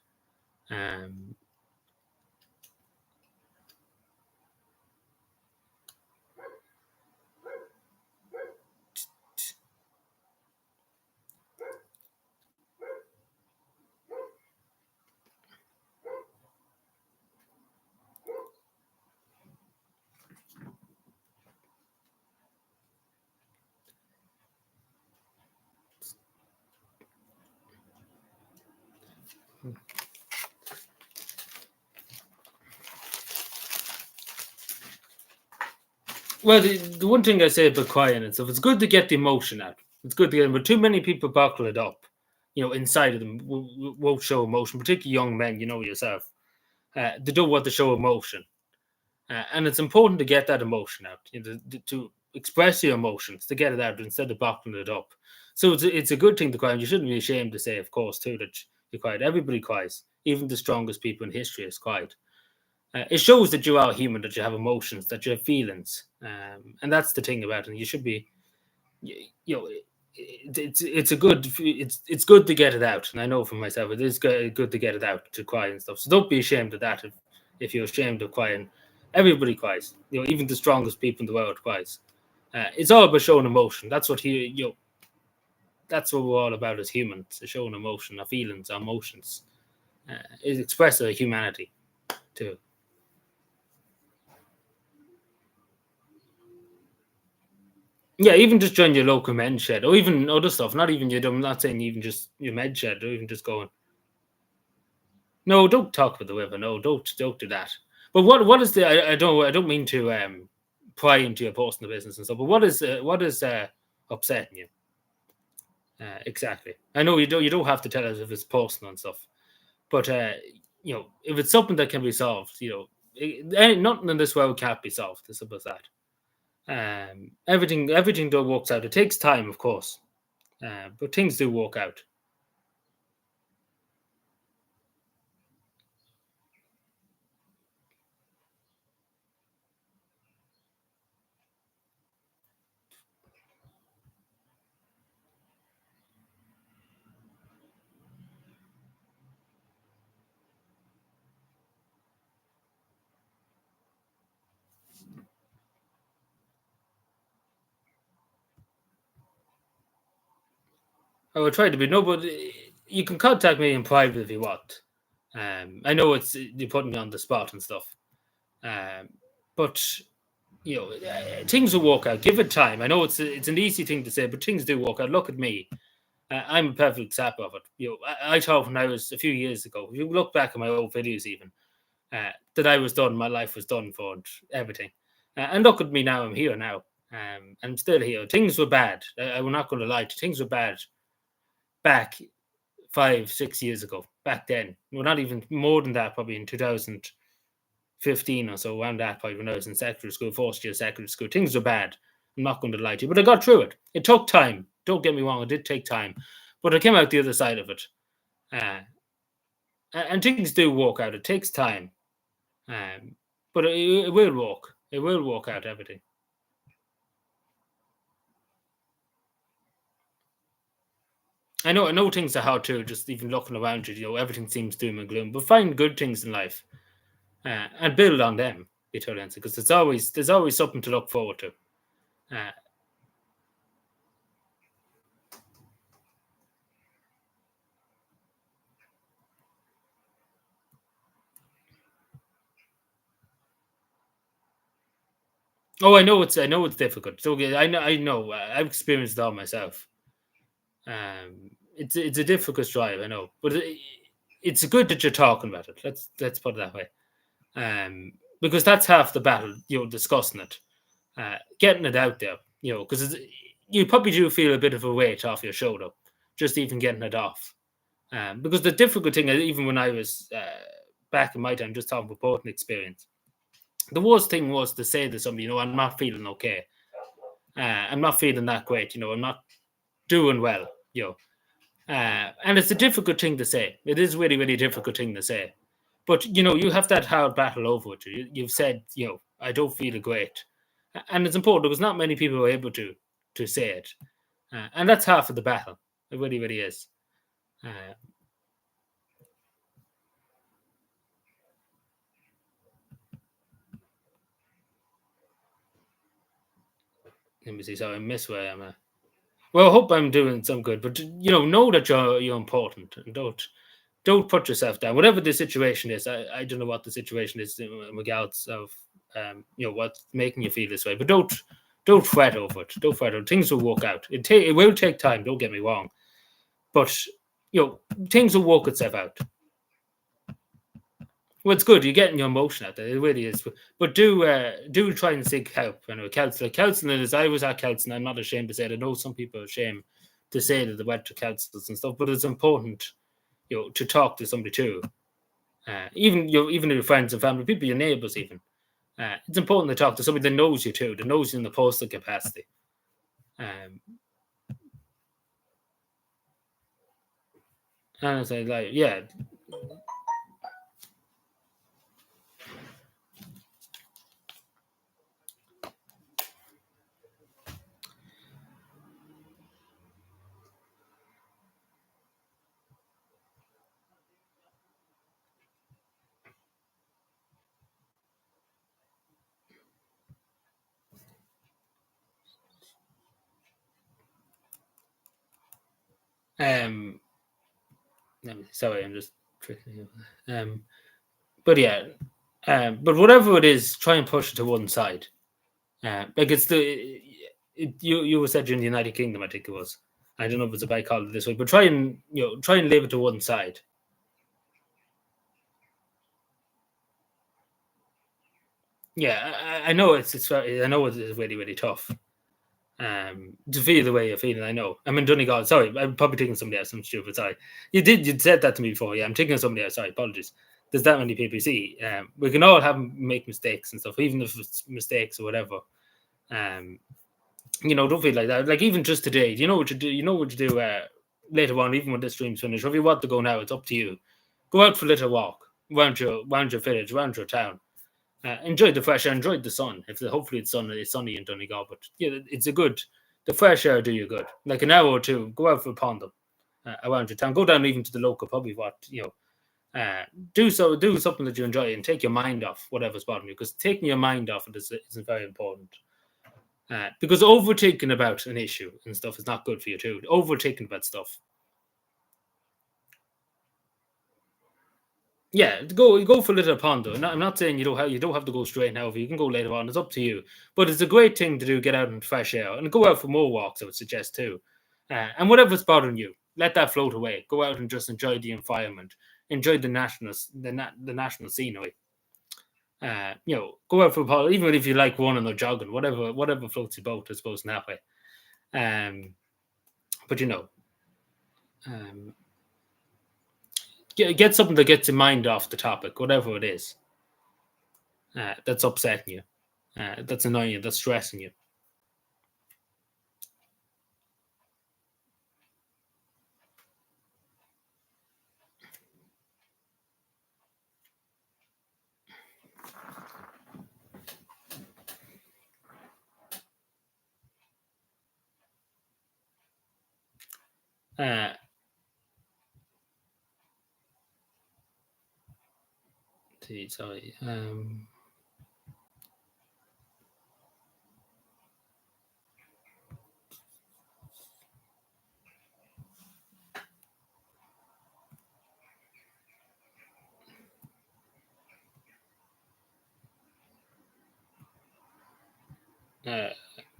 Well, the one thing I say about crying and stuff, it's good to get the emotion out. It's good to get, but too many people bottle it up. Inside of them won't show emotion, particularly young men. You know yourself, they don't want to show emotion, and it's important to get that emotion out. To express your emotions, to get it out instead of bottling it up. So it's a good thing to cry. And you shouldn't be ashamed to say, of course, too, that you cried. Everybody cries. Even the strongest people in history has cried. It shows that you are human, that you have emotions, that you have feelings, and that's the thing about it. You should be, it's a good, it's good to get it out. And I know for myself, it is good to get it out, to cry and stuff. So don't be ashamed of that. If you're ashamed of crying, everybody cries. Even the strongest people in the world cries. It's all about showing emotion. That's what that's what we're all about as humans: showing emotion, our feelings, our emotions. It expresses our humanity too. Yeah, even just join your local men's shed, or even other stuff. Not even your. I'm not saying even just your med shed, or even just going. No, don't talk about the weather. No, don't do that. But what is the? I don't mean to pry into your personal business and stuff. But what is upsetting you? Exactly. I know you don't have to tell us if it's personal and stuff, but if it's something that can be solved, nothing in this world can't be solved. As simple as that. Everything do works out. It takes time, of course, but things do work out. I will try to be no, but you can contact me in private if you want. I know it's you putting me on the spot and stuff, um, but things will work out. Give it time. I know it's an easy thing to say, but things do work out. Look at me. I'm a perfect example of it. I thought when I was a few years ago. If you look back at my old videos, even that I was done. My life was done for everything. And look at me now. I'm here now. I'm still here. Things were bad. I'm not going to lie. Things were bad back 5, 6 years ago. Back then, well, not even more than that. Probably in 2015 or so, around that point when I was in secondary school, first year secondary school. Things were bad. I'm not going to lie to you, but I got through it. It took time. Don't get me wrong, it did take time, but I came out the other side of it. Uh, and things do work out. It takes time, but it will work. It will work out everything. I know things are hard too. Just even looking around you, everything seems doom and gloom. But find good things in life and build on them. Because there's always something to look forward to. Uh, I know it's difficult. So okay, I know. I've experienced it all myself. It's a difficult drive, I know, but it's good that you're talking about it. Let's put it that way. Um, because that's half the battle. Discussing it, getting it out there. Because you probably do feel a bit of a weight off your shoulder, just even getting it off. Because the difficult thing, even when I was back in my time, just talking about reporting experience, the worst thing was to say to somebody, I'm not feeling okay. I'm not feeling that great. I'm not doing well. And it's a difficult thing to say. It is really, really difficult thing to say. But you have that hard battle over it. You've said, I don't feel great, and it's important because not many people are able to say it, and that's half of the battle. It really, really is. Uh, Let me see. So I miss where I'm at. Well, I hope I'm doing some good, but know that you're important, and don't put yourself down. Whatever the situation is, I don't know what the situation is in regards of what's making you feel this way, but don't fret over it. Don't fret over it. Things will work out. It will take time. Don't get me wrong, but things will work itself out. Well, it's good. You're getting your emotion out there. It really is. But do try and seek help. Counselor. Counselling is. I was at counselling. I'm not ashamed to say it. I know some people are ashamed to say that they went to counsellors and stuff, but it's important, to talk to somebody too. Even your friends and family, people, your neighbours, even. It's important to talk to somebody that knows you too, that knows you in the postal capacity. Um, and it's like, yeah. Um, Sorry, I'm just tricking you. But yeah, but whatever it is, try and push it to one side. Like it's you said you're in the United Kingdom, I think it was. I don't know if it's a bike called this way, but try and leave it to one side. Yeah, I know I know it's really really tough. To feel the way you're feeling. I know. I'm in Donegal. Sorry, I'm probably thinking somebody else. I'm stupid. Sorry. You'd said that to me before. Yeah, I'm thinking of somebody else. Sorry, apologies. There's that many people. See, we can all have make mistakes and stuff, even if it's mistakes or whatever. Um, don't feel like that. Like even just today, you know what you do. You know what you do later on, even when the stream's finished. Or if you want to go now, it's up to you. Go out for a little walk around your village, around your town. Enjoy the fresh air, enjoy the sun. If hopefully it's sunny in Donegal, but yeah, it's a good. The fresh air do you good. Like an hour or two, go out for a pond around your town. Go down even to the local pub. Do something that you enjoy and take your mind off whatever's bothering you. Because taking your mind off it is very important. Because overthinking about an issue and stuff is not good for you too. Overthinking about stuff. Yeah, go for a little pond though. I'm not saying you don't have to go straight now. You can go later on. It's up to you. But it's a great thing to do. Get out in fresh air and go out for more walks. I would suggest too. And whatever's bothering you, let that float away. Go out and just enjoy the environment. Enjoy the national scenery. Go out for a pond, even if you like running or jogging, whatever floats your boat. I suppose in that way. But um, get something that gets your mind off the topic, whatever it is. That's upsetting you, that's annoying you, that's stressing you. Uh, Sorry.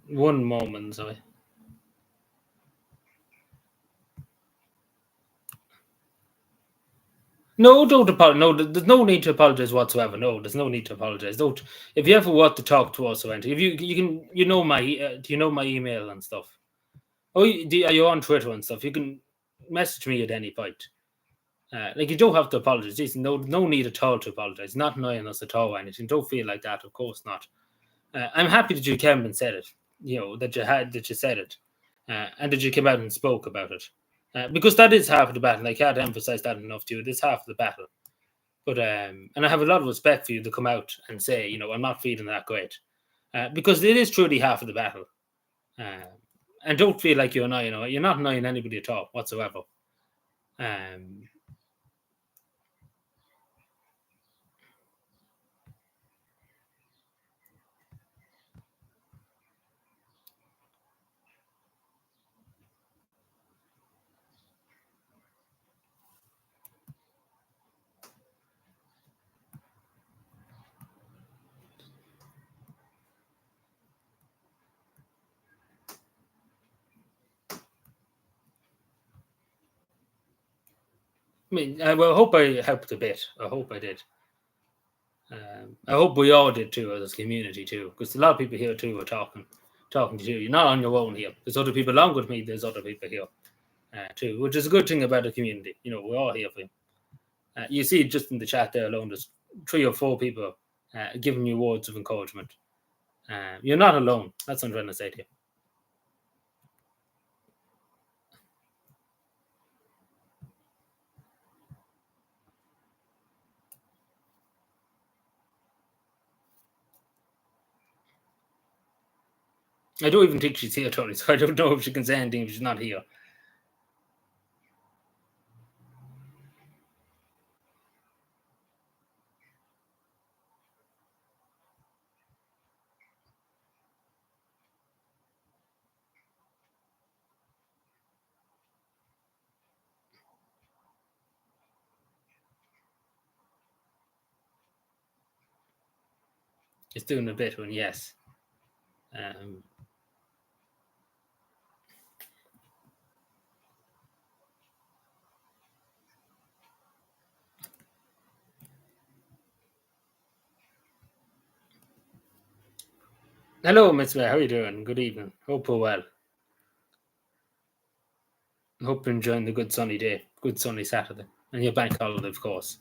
One moment, sorry. No, don't apologize. No, there's no need to apologize whatsoever. No, there's no need to apologize. Don't. If you ever want to talk to us or anything, if you can, do you know my email and stuff? Oh, are you on Twitter and stuff? You can message me at any point. Like you don't have to apologize. There's no need at all to apologize. Not annoying us at all or anything. Don't feel like that. Of course not. I'm happy that you came and said it. That you said it, and that you came out and spoke about it, because that is half of the battle. I can't emphasize that enough to you. It is half of the battle. But and I have a lot of respect for you to come out and say, I'm not feeling that great, because it is truly half of the battle. And don't feel like you're annoying. You're not annoying anybody at all whatsoever. Um, I hope I helped a bit. I hope I did. I hope we all did too, as a community too, because a lot of people here too are talking to you. You're not on your own here. There's other people along with me. There's other people here too, which is a good thing about the community. We're all here for you. You see, just in the chat there alone, there's 3 or 4 people giving you words of encouragement. You're not alone. That's what I'm trying to say to you. I don't even think she's here, Tony, so I don't know if she can say anything if she's not here. It's doing a bit one, yes. Hello, Miss May. How are you doing? Good evening. Hope you're well. Hope you're enjoying the good sunny day, good sunny Saturday, and your bank holiday, of course.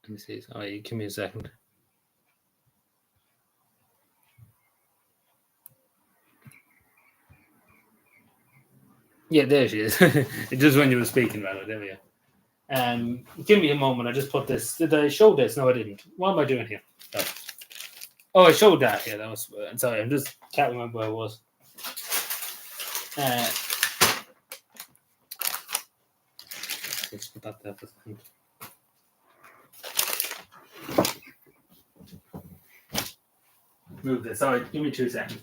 Let me see. Oh, you give me a second. Yeah, there she is. Just when you were speaking about it, there we are. Give me a moment. I just put this. Did I show this? No, I didn't. What am I doing here? Oh, oh I showed that. Yeah, that was. Sorry, I'm just can't remember where I was. Uh, let's put that there for a second. Move this. Sorry, give me 2 seconds.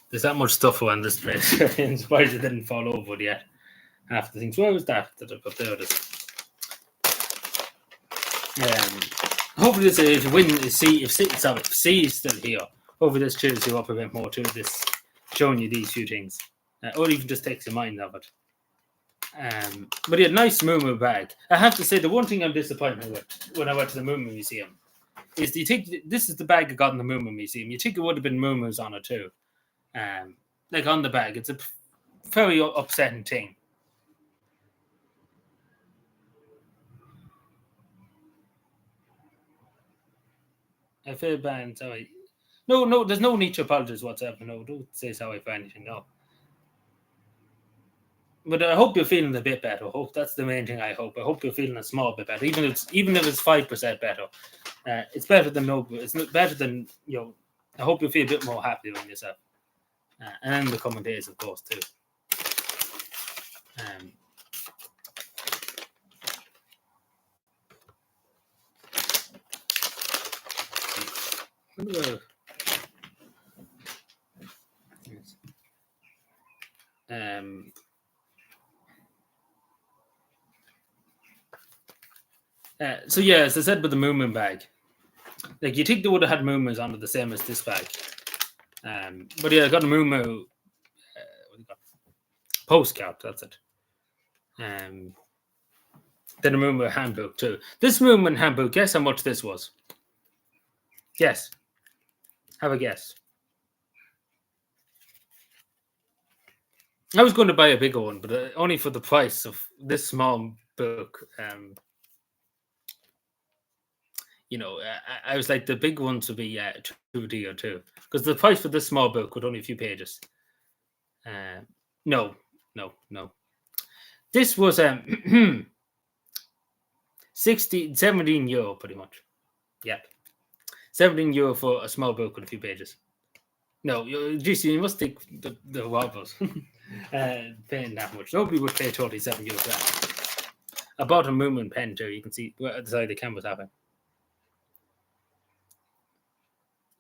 There's that much stuff on this place. I'm surprised it didn't fall over yet. Half the things. Where was that I put there? It is. Hopefully this if win see if C is still here. Hopefully this cheers you up a bit more to this, showing you these few things, or even just takes your mind off it. But yeah, nice Moo bag. I have to say the one thing I'm disappointed with when I went to the Moo Museum is you think this is the bag I got in the Moo Museum. You think it would have been Moo on it too, like on the bag. It's a very upsetting thing. I feel bad. Sorry. No, there's no need to apologize whatsoever. No, don't say sorry for anything. No. But I hope you're feeling a bit better. I hope that's the main thing. I hope you're feeling a small bit better, even if it's 5% better. It's better than no. It's better than I hope you feel a bit more happy with yourself, and in the coming days, of course, too. Um, um, so yeah, as I said with the Moo bag, like you think they would have had Moo on it the same as this bag, but yeah, I got a Moo what do you got? Postcard. That's it. Then a Moo handbook too. This Moo handbook. Guess how much this was? Guess. Have a guess. I was going to buy a bigger one, but only for the price of this small book. I was like, the big ones would be 2D or two, because the price for this small book with only a few pages. No. This was 17 euro, pretty much. Yeah, €17 for a small book with a few pages. No, you must take the wobbles. Paying that much. Nobody would pay €27 for that. I bought a Moo pen too. You can see at the side the camera's having.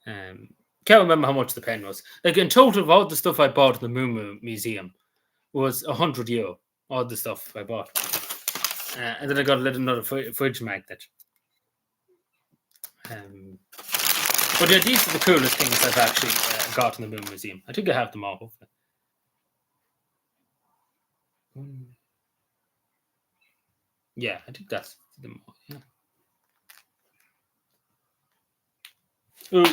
Can't remember how much the pen was. Like in total, of all the stuff I bought in the Moo Museum was €100. All the stuff I bought, and then I got another fridge magnet. But yeah, these are the coolest things I've actually got in the Moo Museum. I think I have them all. Hopefully. Yeah, I think that's them all. Yeah. Ooh.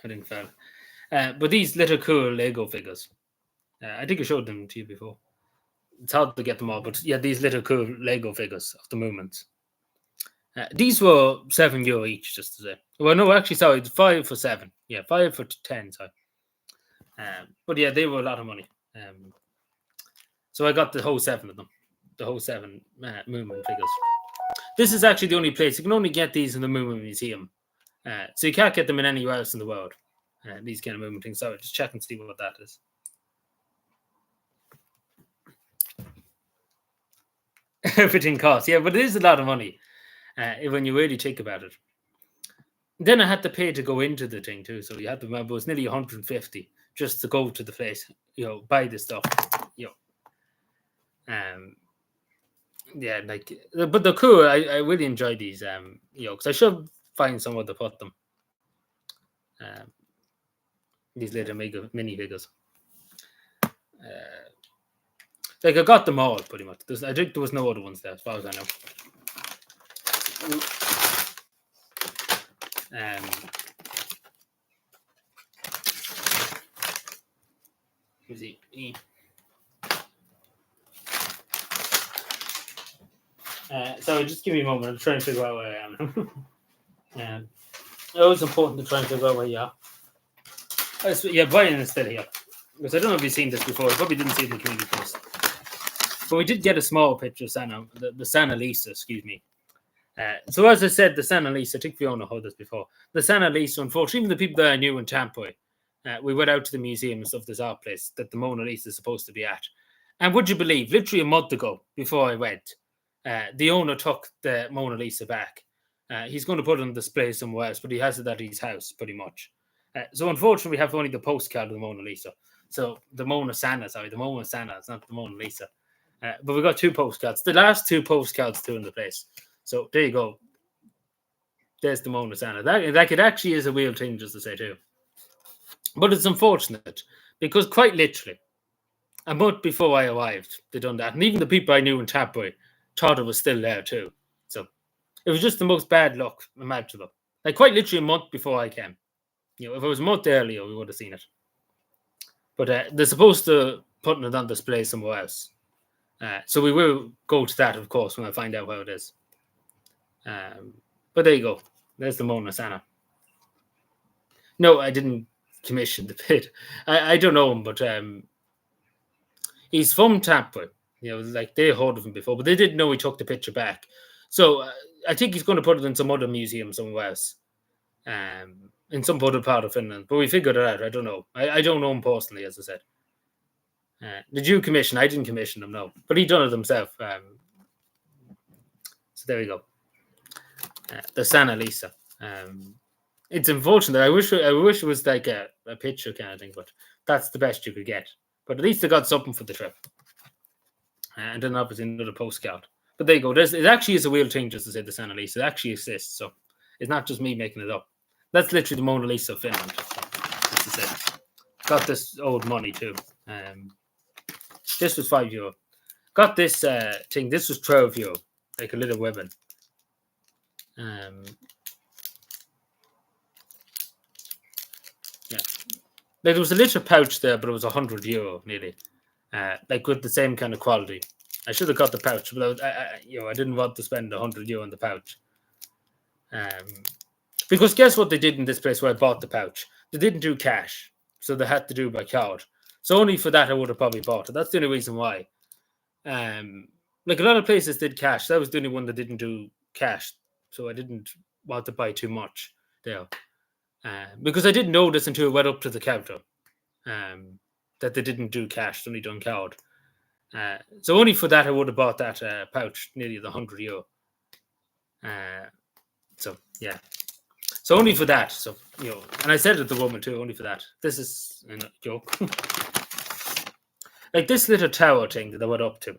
I didn't fail. But these little cool Lego figures. I think I showed them to you before. It's hard to get them all, but yeah, these little cool Lego figures of the movements. These were €7 each, just to say. Well, no, actually, sorry, 5 for 7. Yeah, 5 for 10. Sorry. But yeah, they were a lot of money. So I got the whole 7 of them, the whole 7 movement figures. This is actually the only place you can only get these in the Movement Museum. So you can't get them in anywhere else in the world. These kind of movement things. So just check and see what that is. Everything costs, yeah, but it is a lot of money when you really think about it. Then I had to pay to go into the thing too, so you had to remember it was nearly 150 just to go to the place, buy the stuff, Yeah, like, but they're cool. I really enjoy these, because I should find somewhere to put them. Um, these little mini figures. Like, I got them all pretty much. I think there was no other ones there, as far as I know. Who's he? So just give me a moment. I'm trying to figure out where I am. It's always important to try and figure out where you are. Yeah, Brian is still here. Because I don't know if you've seen this before. I probably didn't see it in the community post. But we did get a small picture of Santa, the Santa Lisa, excuse me. So as I said, the Santa Lisa, I think Fiona heard this before. The Santa Lisa, unfortunately, even the people that I knew in Tampa, we went out to the museum and stuff, this art place that the Mona Lisa is supposed to be at. And would you believe, literally a month ago, before I went, the owner took the Mona Lisa back. He's going to put it on display somewhere else, but he has it at his house, pretty much. So unfortunately, we have only the postcard of the Mona Lisa. So the Mona Santa, it's not the Mona Lisa. But we got two postcards. The last two postcards too in the place. So there you go. There's the Mona Santa. That it actually is a real thing, just to say too. But it's unfortunate because quite literally, a month before I arrived, they done that, and even the people I knew in Tapboy thought it was still there too. So it was just the most bad luck imaginable. Like quite literally a month before I came. If it was a month earlier, we would have seen it. But they're supposed to put it on display somewhere else. So we will go to that, of course, when I find out where it is. But there you go. There's the Mona Santa. No, I didn't commission the bit. I don't know him, but he's from Tampa. Like they heard of him before, but they didn't know he took the picture back. So I think he's going to put it in some other museum somewhere else. In some other part of Finland. But we figured it out. I don't know. I don't know him personally, as I said. Did you commission? I didn't commission him, no. But he done it himself. So there we go. The Santa Lisa. It's unfortunate. I wish it was like a picture kind of thing, but that's the best you could get. But at least they got something for the trip. And then obviously another postcard. But there you go. It actually is a real thing, just to say the Santa Lisa. It actually exists. So it's not just me making it up. That's literally the Mona Lisa of Finland. Just to say. Got this old money too. This was €5. Got this thing. This was €12, like a little weapon. Yeah, like there was a little pouch there, but it was €100 nearly. Like with the same kind of quality. I should have got the pouch, but I didn't want to spend €100 on the pouch. Because guess what they did in this place where I bought the pouch? They didn't do cash, so they had to do by card. So only for that I would have probably bought it. That's the only reason why. Like a lot of places did cash. That was the only one that didn't do cash. So I didn't want to buy too much there. Because I didn't know this until I went up to the counter. That they didn't do cash, only done card. So only for that I would have bought that pouch, nearly the €100. So yeah. So only for that. So and I said it to the woman too, only for that. This is a joke. Like this little tower thing that I went up to.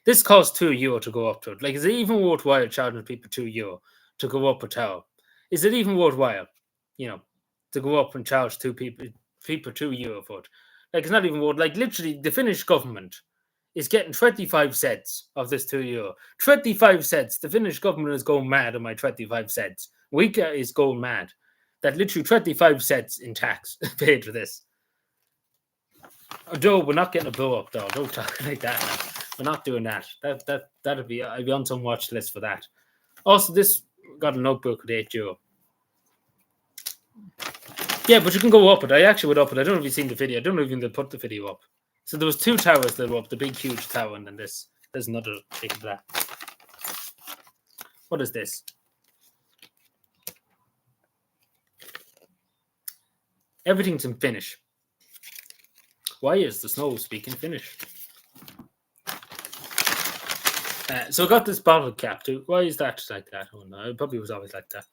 This cost €2 to go up to it. Like, is it even worthwhile charging people €2 to go up a tower? Is it even worthwhile, to go up and charge people €2 for it? Like, it's not even worth. Like, literally, the Finnish government is getting 25 cents of this €2. 25 cents. The Finnish government is going mad on my 25 cents. Wika is going mad. That literally 25 cents in tax paid for this. Although we're not getting a blow up, though. Don't talk like that now. We're not doing that. I'd be on some watch list for that. Also, this got a notebook with €8. Yeah, but you can go up it. I actually went up it. I don't know if you've seen the video. I don't know if you can put the video up. So there was two towers that were up, the big, huge tower, and then this. There's another big of that. What is this? Everything's in Finnish. Why is the snow speaking Finnish? So I got this bottle cap too. Why is that like that? Oh no, it probably was always like that.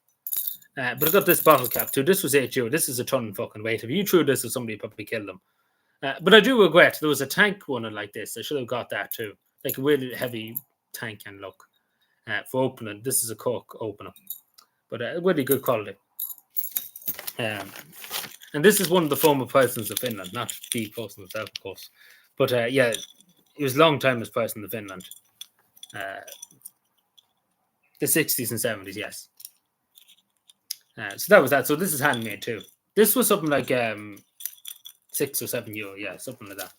But I got this bottle cap too. This was €8. This is a ton of fucking weight. If you threw this at somebody, probably killed them. But I do regret there was a tank one like this. I should have got that too. like a really heavy tank and look for opening. This is a cork opener, but really good quality. And this is one of the former presidents of Finland, not the person himself, of course. But yeah, he was a long time as president of Finland. The 60s and 70s, yes. So that was that. So this is handmade too. This was something like €6 or €7, yeah, something like that.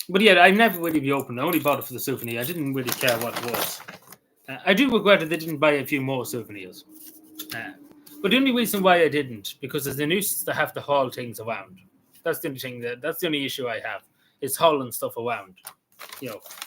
But yeah, I never really opened. I only bought it for the souvenir. I didn't really care what it was. I do regret that they didn't buy a few more souvenirs. But the only reason why I didn't, because there's a nuisance to have to haul things around. That's the only thing. That's the only issue I have. Is hauling stuff around,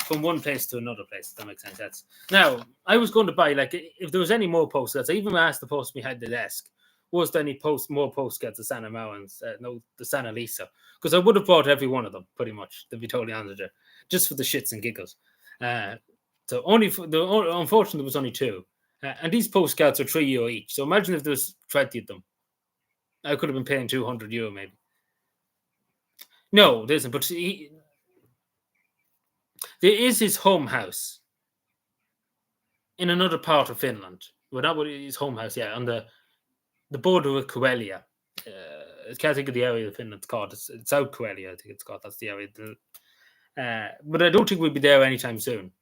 from one place to another place. That makes sense. Now, I was going to buy, like, if there was any more postcards, I even asked the post behind the desk, was there any more postcards of Santa Maurins? No, the Santa Lisa. Because I would have bought every one of them, pretty much, to be totally honest with you, just for the shits and giggles. So unfortunately, there was only 2. And these postcards are €3 each. So imagine if there was 20 of them. I could have been paying €200 maybe. No, there isn't. But there is his home house in another part of Finland. Well, not his home house, yeah, on the border with Karelia. I can't think of the area of Finland it's called. It's South Karelia, I think it's called. That's the area. But I don't think we'll be there anytime soon.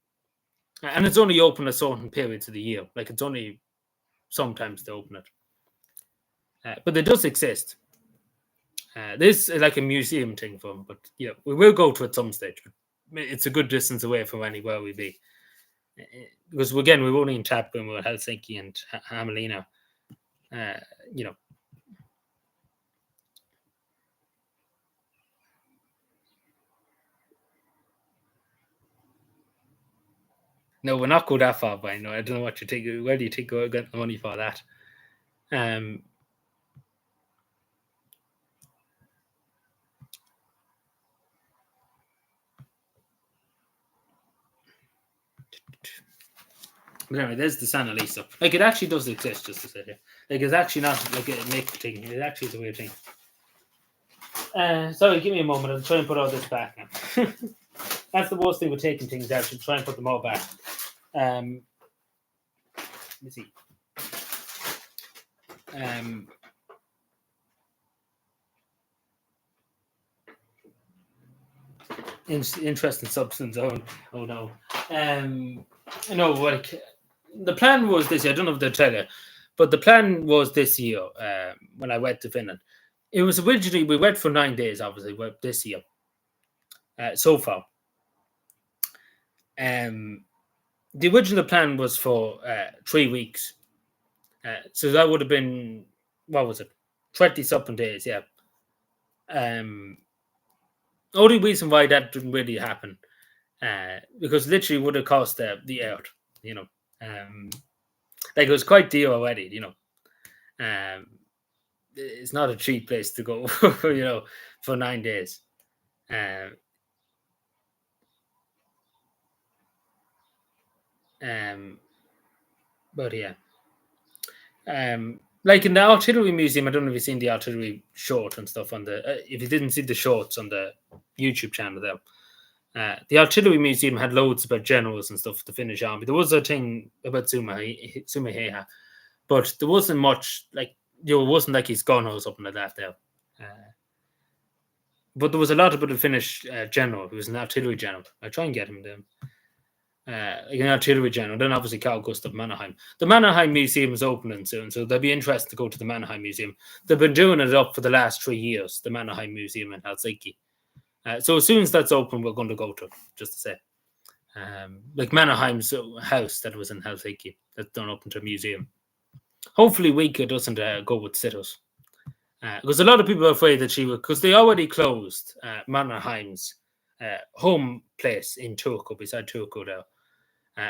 And it's only open at certain periods of the year. Like, it's only sometimes they open it. But it does exist. This is like a museum thing for them. But yeah, we will go to it at some stage. But it's a good distance away from anywhere we be. Because, again, we're only in Tappan, we're Helsinki and Hamelina. No, we're not going that far, but I don't know what you think. Where do you think we're getting the money for that? But anyway, there's the Santa Lisa. Like, it actually does exist, just to say it. Like, it's actually not like a make thing. It actually is a weird thing. Sorry, give me a moment. I'll try and put all this back now. That's the worst thing with taking things out. To try and put them all back. Let me see. Interesting substance. Oh no. No, like, the plan was this year. I don't know if they'll tell you, but the plan was this year. When I went to Finland, it was originally we went for 9 days. Obviously, this year. So far, the original plan was for 3 weeks. So that would have been, what was it, 20-something days? Yeah. Only reason why that didn't really happen, because literally would have cost the earth. Like, it was quite dear already. It's not a cheap place to go. For 9 days. But yeah. Like, in the artillery museum, I don't know if you've seen the artillery short and stuff on the. If you didn't see the shorts on the YouTube channel there, the artillery museum had loads about generals and stuff. The Finnish army. There was a thing about Sumaheha, but there wasn't much. Like, it wasn't like his gun or something like that there. But there was a lot about the Finnish general who was an artillery general. I try and get him then. Like an artillery general, then obviously Carl Gustav Mannerheim. The Mannerheim Museum is opening soon, so they'll be interested to go to the Mannerheim Museum. They've been doing it up for the last 3 years, the Mannerheim Museum in Helsinki. So as soon as that's open, we're going to go to it, just to say. Like Mannerheim's house that was in Helsinki, that's done up into a museum. Hopefully Wika doesn't go with sitters. Because a lot of people are afraid that she would, because they already closed Mannerheim's home place in Turku, beside Turku now.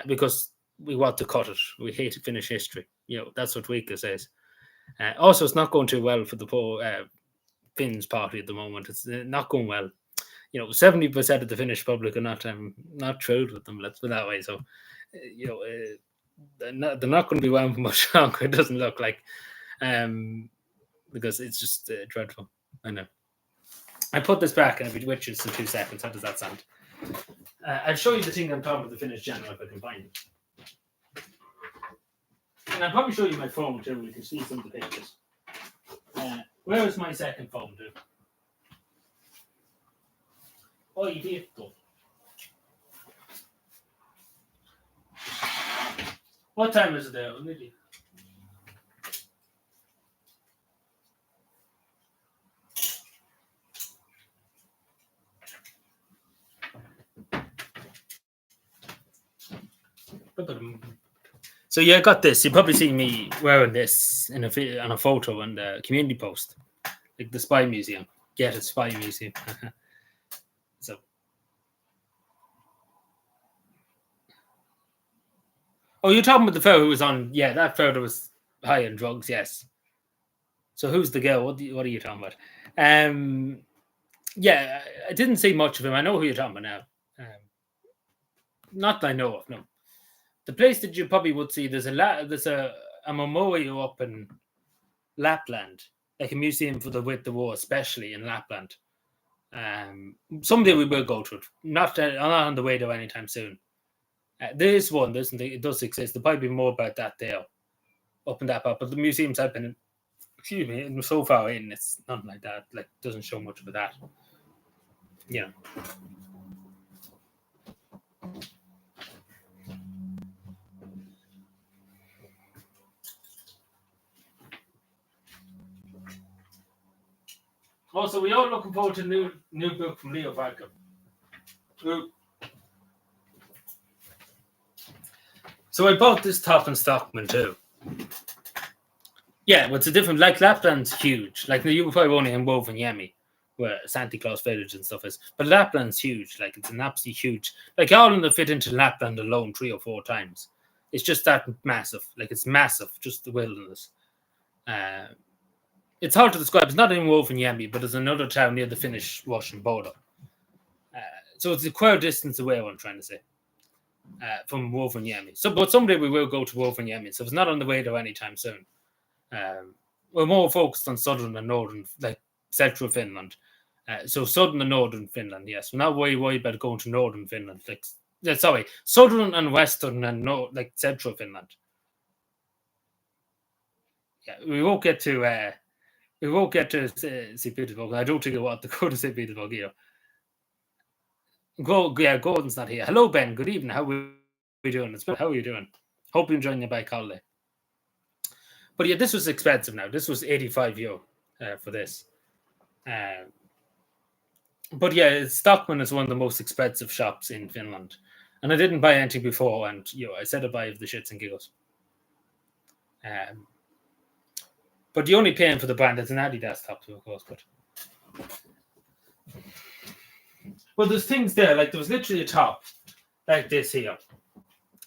Because we want to cut it. We hate to finish history. That's what Wika says. Also, it's not going too well for the poor Finns party at the moment. It's not going well. 70% of the Finnish public are not thrilled with them. Let's put it that way. So, they're not going to be around for much longer. It doesn't look like, because it's just dreadful. I know. I put this back and I'll be with you in 2 seconds. How does that sound? I'll show you the thing I'm talking about, the finished general, if I can find it. And I'll probably show you my phone too. We can see some of the pictures. Where is my second phone, dude? Oh, you did go. What time is it there? Lily? So yeah, I got this. You probably see me wearing this on a photo on the community post, like the Spy Museum. Get it, Spy Museum. So, oh, you're talking about the fellow who was on? Yeah, that fellow was high on drugs. Yes. So who's the girl? What are you talking about? Yeah, I didn't see much of him. I know who you're talking about now. Not that I know of. No. The place that you probably would see, there's a memorial up in Lapland, like a museum for the with the war, especially in Lapland. Someday we will go to it. Not on the way there anytime soon. There is one, doesn't it? It does exist. There'll probably be more about that there, up in that part. But the museums I've been in, excuse me, so far in, it's nothing like that. Like, doesn't show much about that. Yeah. Also, we are looking forward to new book from Leo Falco. So I bought this top in Stockman too. Yeah, but it's a different. Like Lapland's huge. Like you probably only in Rovaniemi, where Santa Claus Village and stuff is. But Lapland's huge. Like it's an absolutely huge. Like Ireland will fit into Lapland alone 3 or 4 times. It's just that massive. Like it's massive. Just the wilderness. It's hard to describe. It's not in Rovaniemi, but there's another town near the Finnish-Russian border. So it's a quite distance away, what I'm trying to say, from Rovaniemi. So, but someday we will go to Rovaniemi. So it's not on the way there anytime soon. We're more focused on southern and northern, like central Finland. So southern and northern Finland, yes. We're not worried about going to northern Finland. Like, southern and western and like central Finland. Yeah, we won't get to. We won't get to St. Petersburg. I don't think I want to go to St. Petersburg here. Gordon's not here. Hello, Ben. Good evening. How are we doing? How are you doing? Hope you're enjoying your bike holiday. But yeah, this was expensive now. This was €85 for this. But yeah, Stockman is one of the most expensive shops in Finland. And I didn't buy anything before. And I said I buy the shits and giggles. But you're only paying for the brand. It's an Adidas top, too, of course. But there's things there. Like, there was literally a top like this here.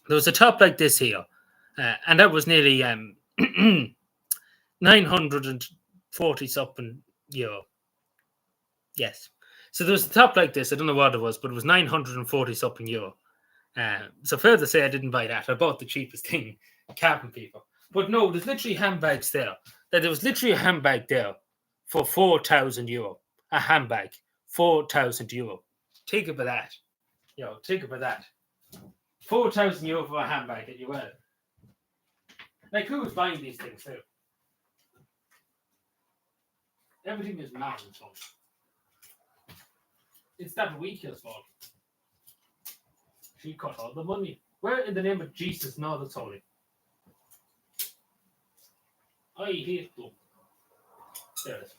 There was a top like this here. And that was nearly 940-something euro. Yes. So there was a top like this. I don't know what it was, but it was 940-something euro. So fair to say I didn't buy that. I bought the cheapest thing, cavan people. But no, there's literally handbags there. There was literally a handbag there for €4,000. A handbag, €4,000. Think about that. Think about that. €4,000 for a handbag that you wear. Like, who's buying these things too? Everything is mad and so. It's that weaker's fault. She cut all the money. Where in the name of Jesus, no, that's holy. I hate them. There it is.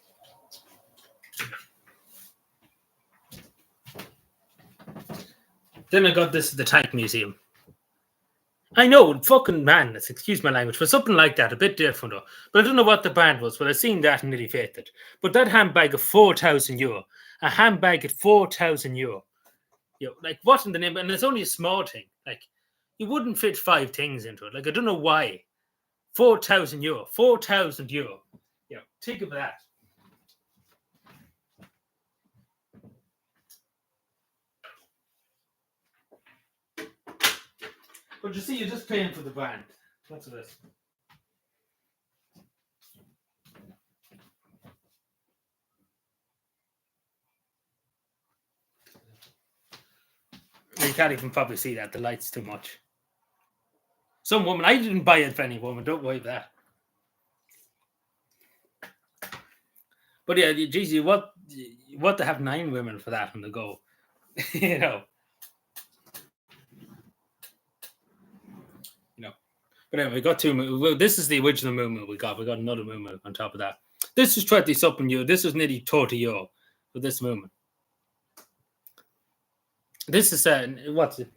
Then I got this at the Tank Museum. I know, fucking madness, excuse my language, but something like that, a bit different though. But I don't know what the brand was, but I seen that and nearly fainted. But that handbag of €4,000, a handbag at €4,000. Like what in the name? And it's only a small thing. Like you wouldn't fit 5 things into it. Like I don't know why. €4,000, €4,000. Think of that. But you see, you're just paying for the brand. That's what it is. can't even probably see that. The light's too much. Some woman, I didn't buy it for any woman. Don't worry about that. But yeah, geez, you what to have 9 women for that on the go, you know. But anyway, we got 2. Well, this is the original movement we got. We got another movement on top of that. This was 20 something euro. This was nearly 30 euro for this movement. This is what's it?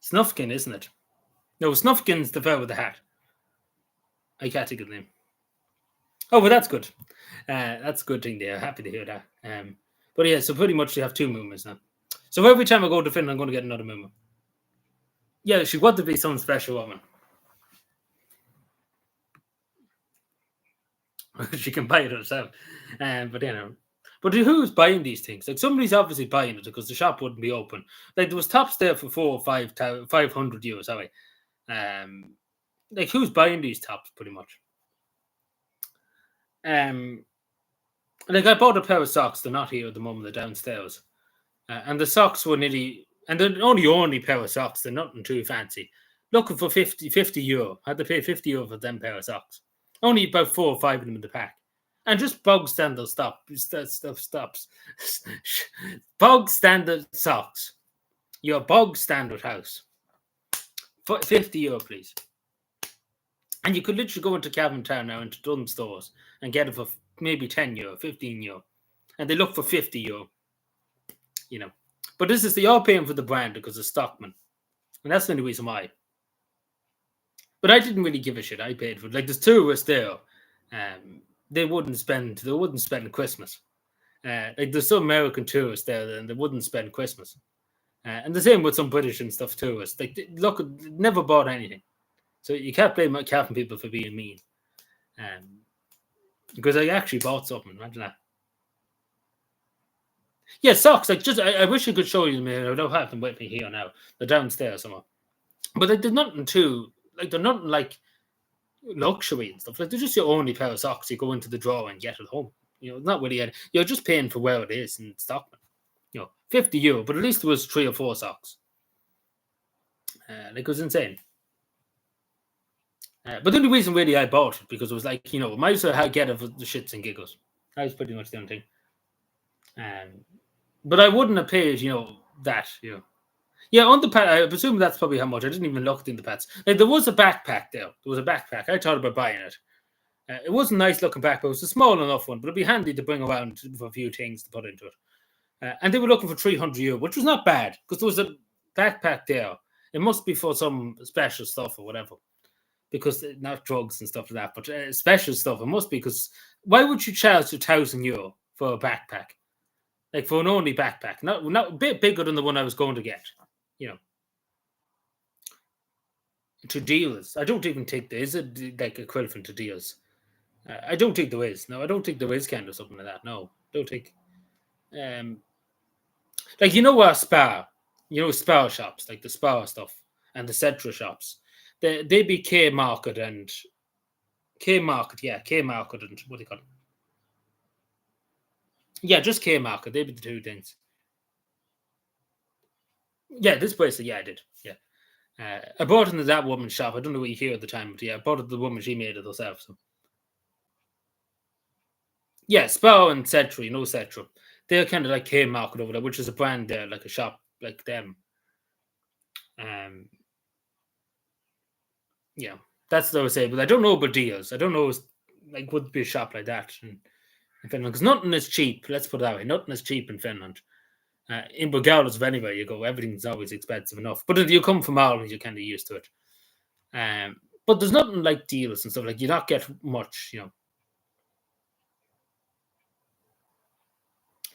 Snufkin, isn't it? No, Snufkin's the fellow with the hat. I can't think of the name. Oh, well, that's good. That's a good thing there. Happy to hear that. But yeah, so pretty much you have 2 movements now. So every time I go to Finland, I'm going to get another movement. Yeah, she wanted to be some special woman. She can buy it herself. But you know. But who's buying these things? Like somebody's obviously buying it because the shop wouldn't be open. Like there was tops there for 400 or 500 euros. Sorry. Like who's buying these tops? Pretty much. Like I bought a pair of socks. They're not here at the moment. They're downstairs, and the socks were nearly. And they're only pair of socks. They're nothing too fancy. Looking for 50 euro. I had to pay 50 euro for them pair of socks. Only about 4 or 5 of them in the pack. And just bog standard stops. Bog standard socks. Your bog standard house. 50 euro, please. And you could literally go into Cavan Town now, into Dunn stores, and get it for maybe 10 euro, 15 euro. And they look for 50 euro. You know. But this is you're paying for the brand because of Stockman. And that's the only reason why. But I didn't really give a shit. I paid for it. Like there's 2 of us there. They wouldn't spend Christmas. Like there's some American tourists there and they wouldn't spend Christmas. And the same with some British and stuff tourists. Like look, never bought anything. So you can't blame Cavan people for being mean. Because I actually bought something. Imagine that. Yeah, socks. Like I wish I could show you them here. I don't have them with me here now. They're downstairs somewhere. But like, they're nothing too. Like they're not like luxury and stuff. Like they're just your only pair of socks. You go into the drawer and get it home. You know, not really. You're just paying for where it is in Stockman. You know, 50 euro, but at least it was 3 or 4 socks. Like it was insane. But the only reason really I bought it because it was like, you know, might as well get it for the shits and giggles. That was pretty much the only thing. But I wouldn't have paid, you know, that, you know. Yeah, on the pad, I presume that's probably how much. I didn't even look in the pads. Like, there was a backpack there. There was a backpack. I thought about buying it. It wasn't a nice looking backpack. It was a small enough one, but it'd be handy to bring around for a few things to put into it. And they were looking for 300 euro, which was not bad because there was a backpack there. It must be for some special stuff or whatever. Because not drugs and stuff like that, but special stuff. It must be because why would you charge €1,000 for a backpack? Like for an only backpack, not a bit bigger than the one I was going to get, you know. To deals, I don't even think there is a like equivalent to deals. I don't think there is. No, I don't think there is kind of something like that. No, don't think. Like you know what, spa shops like the spa stuff and the Centra shops. They be K Market and what do you call it? Yeah, just K Market. They'd be the 2 things. Yeah, this place. Yeah, I did. Yeah, I bought into that woman's shop. I don't know what you hear at the time, but yeah, I bought it to the woman. She made it herself. So yeah, Spa and Cetra, you know Cetra. They're kind of like K Market over there, which is a brand there, like a shop like them. Yeah, that's what I would say. But I don't know about deals. I don't know, like, would be a shop like that in Finland because nothing is cheap. Let's put it that way. Nothing is cheap in Finland. In regardless of anywhere you go, everything's always expensive enough. But if you come from Ireland, you're kind of used to it. But there's nothing like deals and stuff. Like you not get much, you know.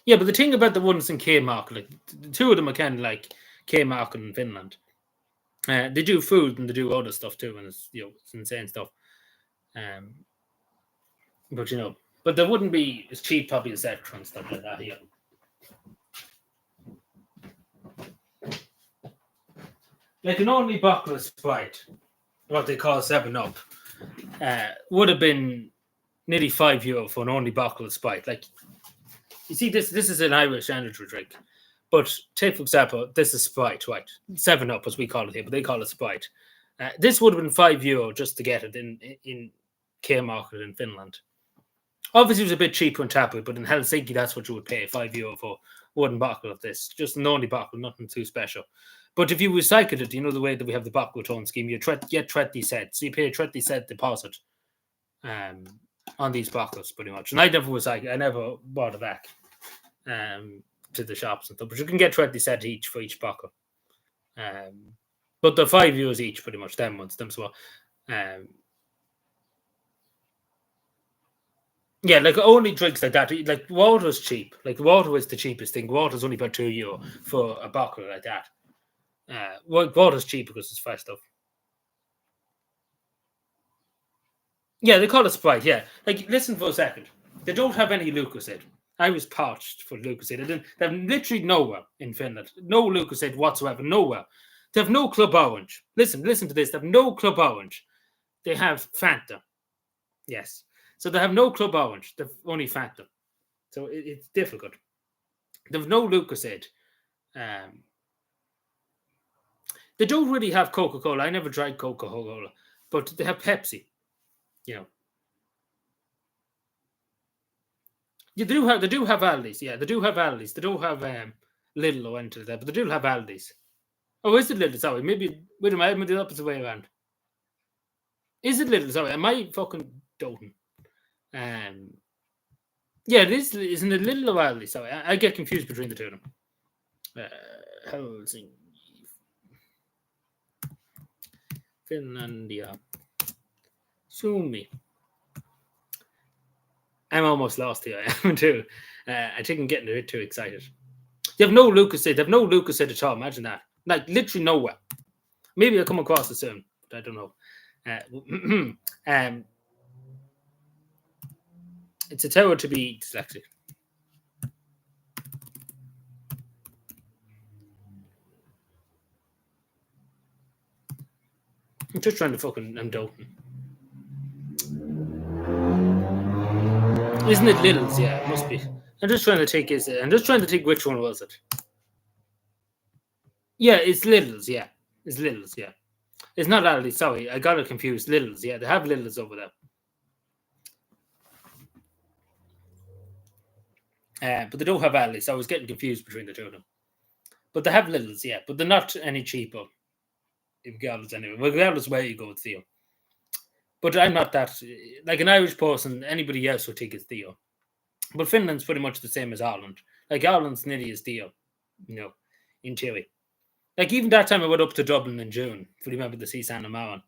Yeah, but the thing about the ones in K Market, like the 2 of them are kind of like K Market in Finland. They do food and they do other stuff too, and it's it's insane stuff. But but they wouldn't be as cheap probably as Extra and stuff like that here. Like an only bottle of Sprite, what they call 7-Up, would have been nearly €5 for an only bottle of Sprite. Like you see, this is an Irish energy drink, But take, for example, this is Sprite, right? 7 Up, as we call it here, but they call it Sprite. This would have been €5 just to get it in K Market in Finland. Obviously, it was a bit cheaper in Tapu, but in Helsinki, that's what you would pay, €5 for one bottle of this. Just an only bottle, nothing too special. But if you recycled it, you know the way that we have the bottle return scheme, you get 20 cents. So you pay a 20 cent deposit on these bottles, pretty much. And I never recycled, I never bought it back to the shops and stuff. But you can get 20 cents each for each bottle. But they're €5 each, pretty much, them ones, them so. Yeah, like only drinks like that. Like water's cheap. Like water is the cheapest thing. Water's only about €2 for a bottle like that. Water's cheap because it's fresh stuff. Yeah, they call it Sprite. Yeah, like listen for a second. They don't have any Lucozade. I was parched for Lucozade. They have literally nowhere in Finland. No Lucozade whatsoever. Nowhere. They have no Club Orange. Listen to this. They have no Club Orange. They have Fanta. Yes. So they have no Club Orange. They've only Fanta. So it's difficult. They have no Lucozade. They don't really have Coca-Cola. I never tried Coca-Cola. But they have Pepsi. You know. Yeah, they do have Aldi's. Yeah, they do have Aldi's. They don't have Lidl or anything like that, but they do have Aldi's. Oh, is it Lidl? Sorry, maybe wait a minute, I'm the opposite way around. Is it Lidl? Sorry, am I fucking doting? Yeah, it is. Isn't it Lidl or Aldi? Sorry, I get confused between the two of them. Helsinki, Finlandia, Suomi. I'm almost lost here. I am too. I think I'm getting a bit too excited. They have no Lucozade. They have no Lucozade at all. Imagine that. Like literally nowhere. Maybe I'll come across it soon, but I don't know. It's a terror to be dyslexic. I'm just trying to fucking. I'm doting. Isn't it Lidl's? Yeah, it must be. I'm just trying to take his. I'm just trying to think which one was it. Yeah, it's Lidl's. Yeah, it's Lidl's. Yeah, it's not Aldi. Sorry, I got it confused. Lidl's. Yeah, they have Lidl's over there. But they don't have Aldi, so I was getting confused between the two of them. But they have Lidl's, yeah, but they're not any cheaper. Regardless, anyway, regardless where you go, Theo. But I'm not that like an Irish person. Anybody else would think it's Theo. But Finland's pretty much the same as Ireland. Like Ireland's nearly as Theo, in theory. Like even that time I went up to Dublin in June, if you remember the see Santa Marin.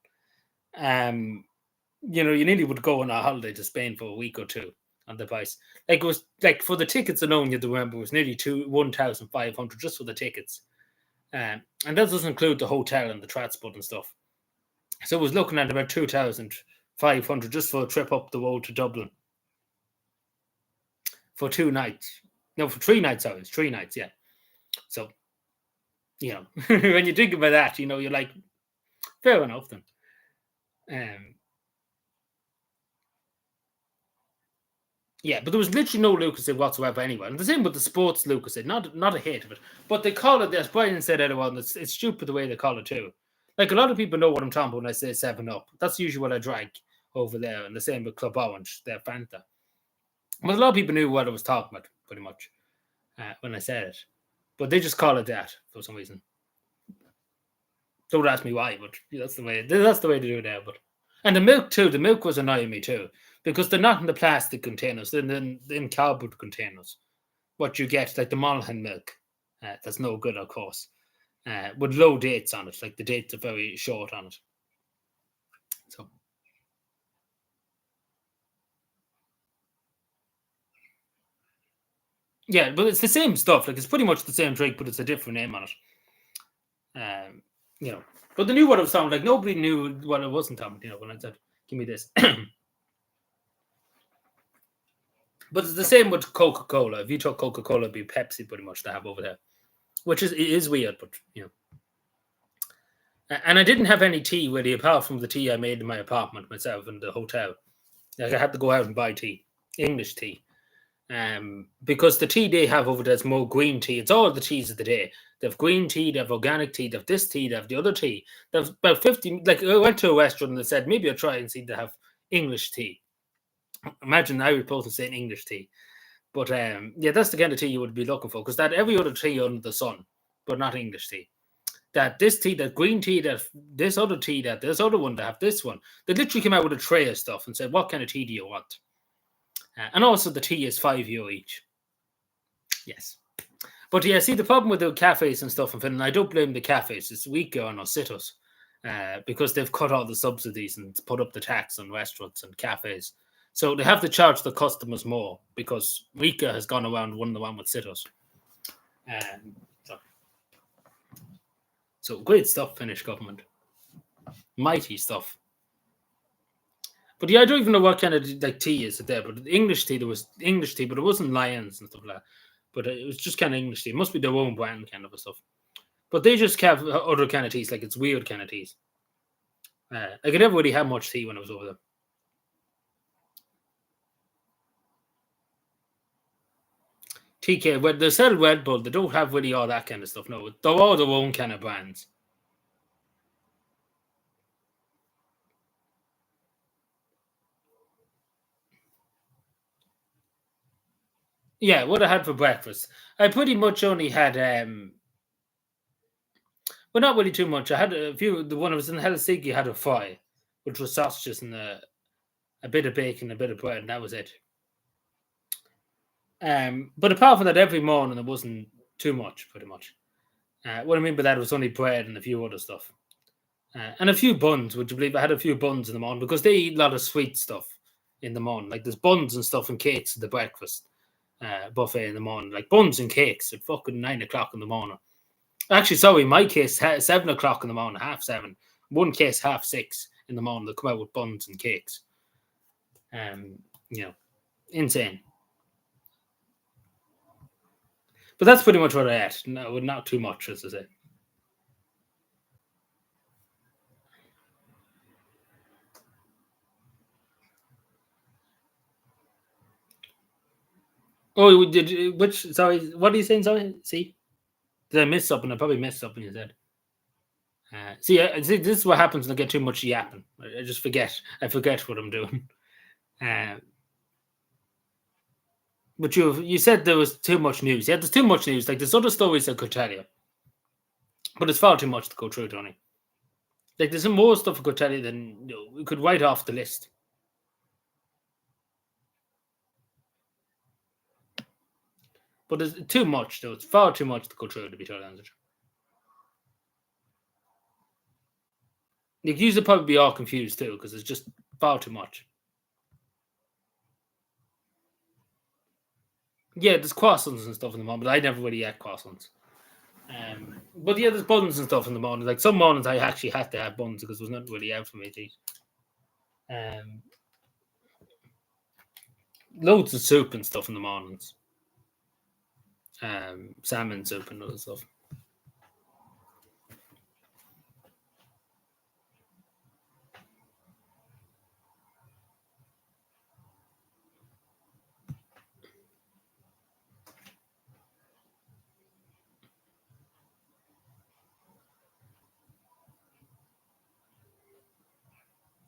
You nearly would go on a holiday to Spain for a week or two on the price. Like it was like for the tickets alone, you have to remember it was nearly 1,500 just for the tickets. And that doesn't include the hotel and the transport and stuff. So I was looking at about 2,500 just for a trip up the road to Dublin. For 2 nights. No, for 3 nights, sorry. It's 3 nights, yeah. So, when you think about that, you're like, fair enough then. Yeah, but there was literally no Lucozade whatsoever anywhere. And the same with the sports Lucozade, not a hate of it. But they call it, as Brian said earlier on, it's stupid the way they call it too. Like a lot of people know what I'm talking about when I say 7 Up. That's usually what I drank over there. And the same with Club Orange, their Fanta. But a lot of people knew what I was talking about, pretty much, when I said it. But they just call it that for some reason. Don't ask me why, but that's the way to do it now. And the milk too. The milk was annoying me too. Because they're not in the plastic containers, they're in cardboard containers. What you get, like the Monaghan milk, that's no good, of course, with low dates on it. Like the dates are very short on it. So, yeah, but it's the same stuff. Like it's pretty much the same drink, but it's a different name on it. But they knew what it was talking. Like nobody knew what it wasn't talking. When I said, "Give me this." But it's the same with Coca-Cola. If you took Coca-Cola, it'd be Pepsi pretty much they have over there. Which is weird, but And I didn't have any tea really, apart from the tea I made in my apartment myself in the hotel. Like I had to go out and buy tea. English tea. Because the tea they have over there is more green tea. It's all the teas of the day. They have green tea, they have organic tea, they have this tea, they have the other tea. They have about 50. Like, I went to a restaurant and they said, maybe I'll try and see they have English tea. Imagine I was supposed to say English tea. But yeah, that's the kind of tea you would be looking for because that every other tea under the sun, but not English tea. That this tea, that green tea, that this other tea, that this other one, that have this one. They literally came out with a tray of stuff and said, what kind of tea do you want? And also the tea is €5 each. Yes. But yeah, see, the problem with the cafes and stuff in Finland, I don't blame the cafes. It's weaker on us sitters because they've cut all the subsidies and put up the tax on restaurants and cafes. So they have to charge the customers more because Rika has gone around one-to-one with sitters. So great stuff, Finnish government. Mighty stuff. But yeah, I don't even know what kind of like tea is it there. But English tea, there was English tea, but it wasn't Lions and stuff like that. But it was just kind of English tea. It must be their own brand kind of stuff. But they just have other kind of teas, like it's weird kind of teas. I could never really have much tea when I was over there. TK, well, they sell Red Bull. They don't have really all that kind of stuff. No, they're all their own kind of brands. Yeah, what I had for breakfast. I pretty much only had well, not really too much. I had a few. The one I was in Helsinki had a fry, which was sausages and a bit of bacon, a bit of bread, and that was it. But apart from that, every morning it wasn't too much, pretty much. What I mean by that was only bread and a few other stuff. And a few buns, would you believe? I had a few buns in the morning because they eat a lot of sweet stuff in the morning. Like there's buns and stuff and cakes at the breakfast buffet in the morning. Like buns and cakes at fucking 9 o'clock in the morning. Actually, sorry, my case 7 o'clock in the morning, 7:30. One case 6:30 in the morning. They come out with buns and cakes. You know, insane. But that's pretty much what I ate. No, not too much, as I say. Oh, did which? Sorry, what are you saying? Sorry, see, did I miss something? I probably missed something you said. See, this is what happens when I get too much yapping. I just forget. I forget what I'm doing. Uh, but you said there was too much news. Yeah, there's too much news. Like there's other stories I could tell you, but it's far too much to go through, Tony. Like there's some more stuff I could tell you than we could write off the list. But there's too much, though. It's far too much to go through, to be totally honest. Like, you would probably be all confused too, because it's just far too much. Yeah, there's croissants and stuff in the morning, but I never really ate croissants. But yeah, there's buns and stuff in the morning. Like some mornings, I actually had to have buns because there was nothing really out for me to eat. Um, Loads of soup and stuff in the mornings. Salmon soup and other stuff.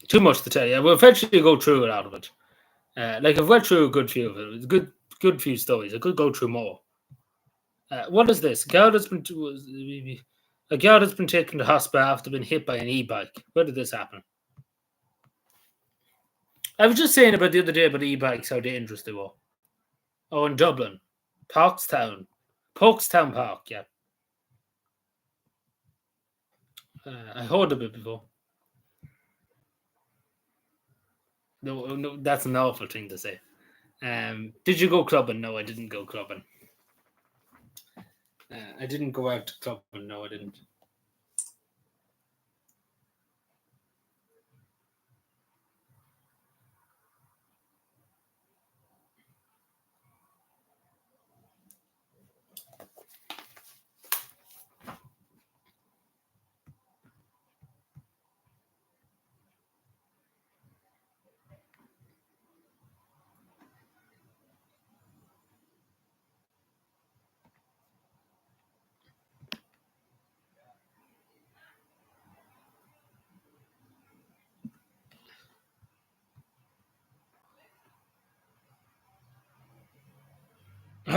Too much to tell you. We'll eventually go through a lot of it. Like I've read through a good few of it. It's good few stories. I could go through more. What is this? A girl has been taken to hospital after being hit by an e-bike. Where did this happen? I was just saying about the other day about e-bikes, how dangerous they were. Oh, in Dublin, Parkstown Park. Yeah, I heard of it before. No, no, that's an awful thing to say. Did you go clubbing? No, I didn't go clubbing. I didn't go out to clubbing. No, I didn't.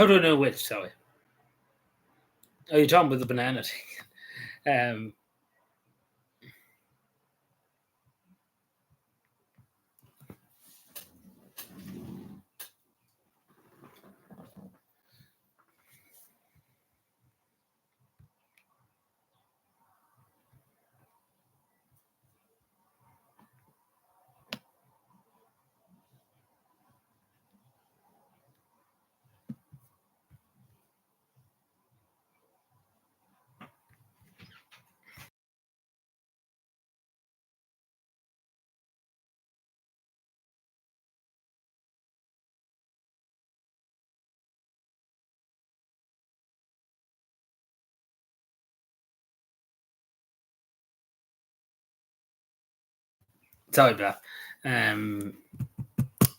How do I know which? Sorry. Are you talking about the banana thing? Sorry about that.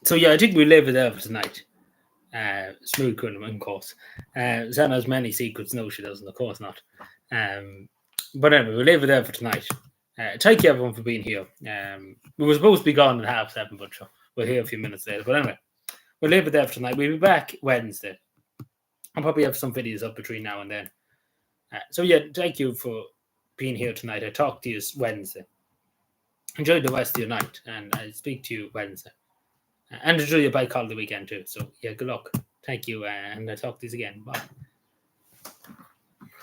So yeah, I think we leave it there for tonight. Smooth criminal, of course. Zana has many secrets. No, she doesn't. Of course not. But anyway, we'll leave it there for tonight. Thank you everyone for being here. We were supposed to be gone at 7:30, but we're here a few minutes later. But anyway, we'll leave it there for tonight. We'll be back Wednesday. I'll probably have some videos up between now and then. So yeah, thank you for being here tonight. I talk to you Wednesday. Enjoy the rest of your night, and I'll speak to you Wednesday. And enjoy your bike holiday weekend too. So yeah, good luck. Thank you, and I'll talk to you again. Bye.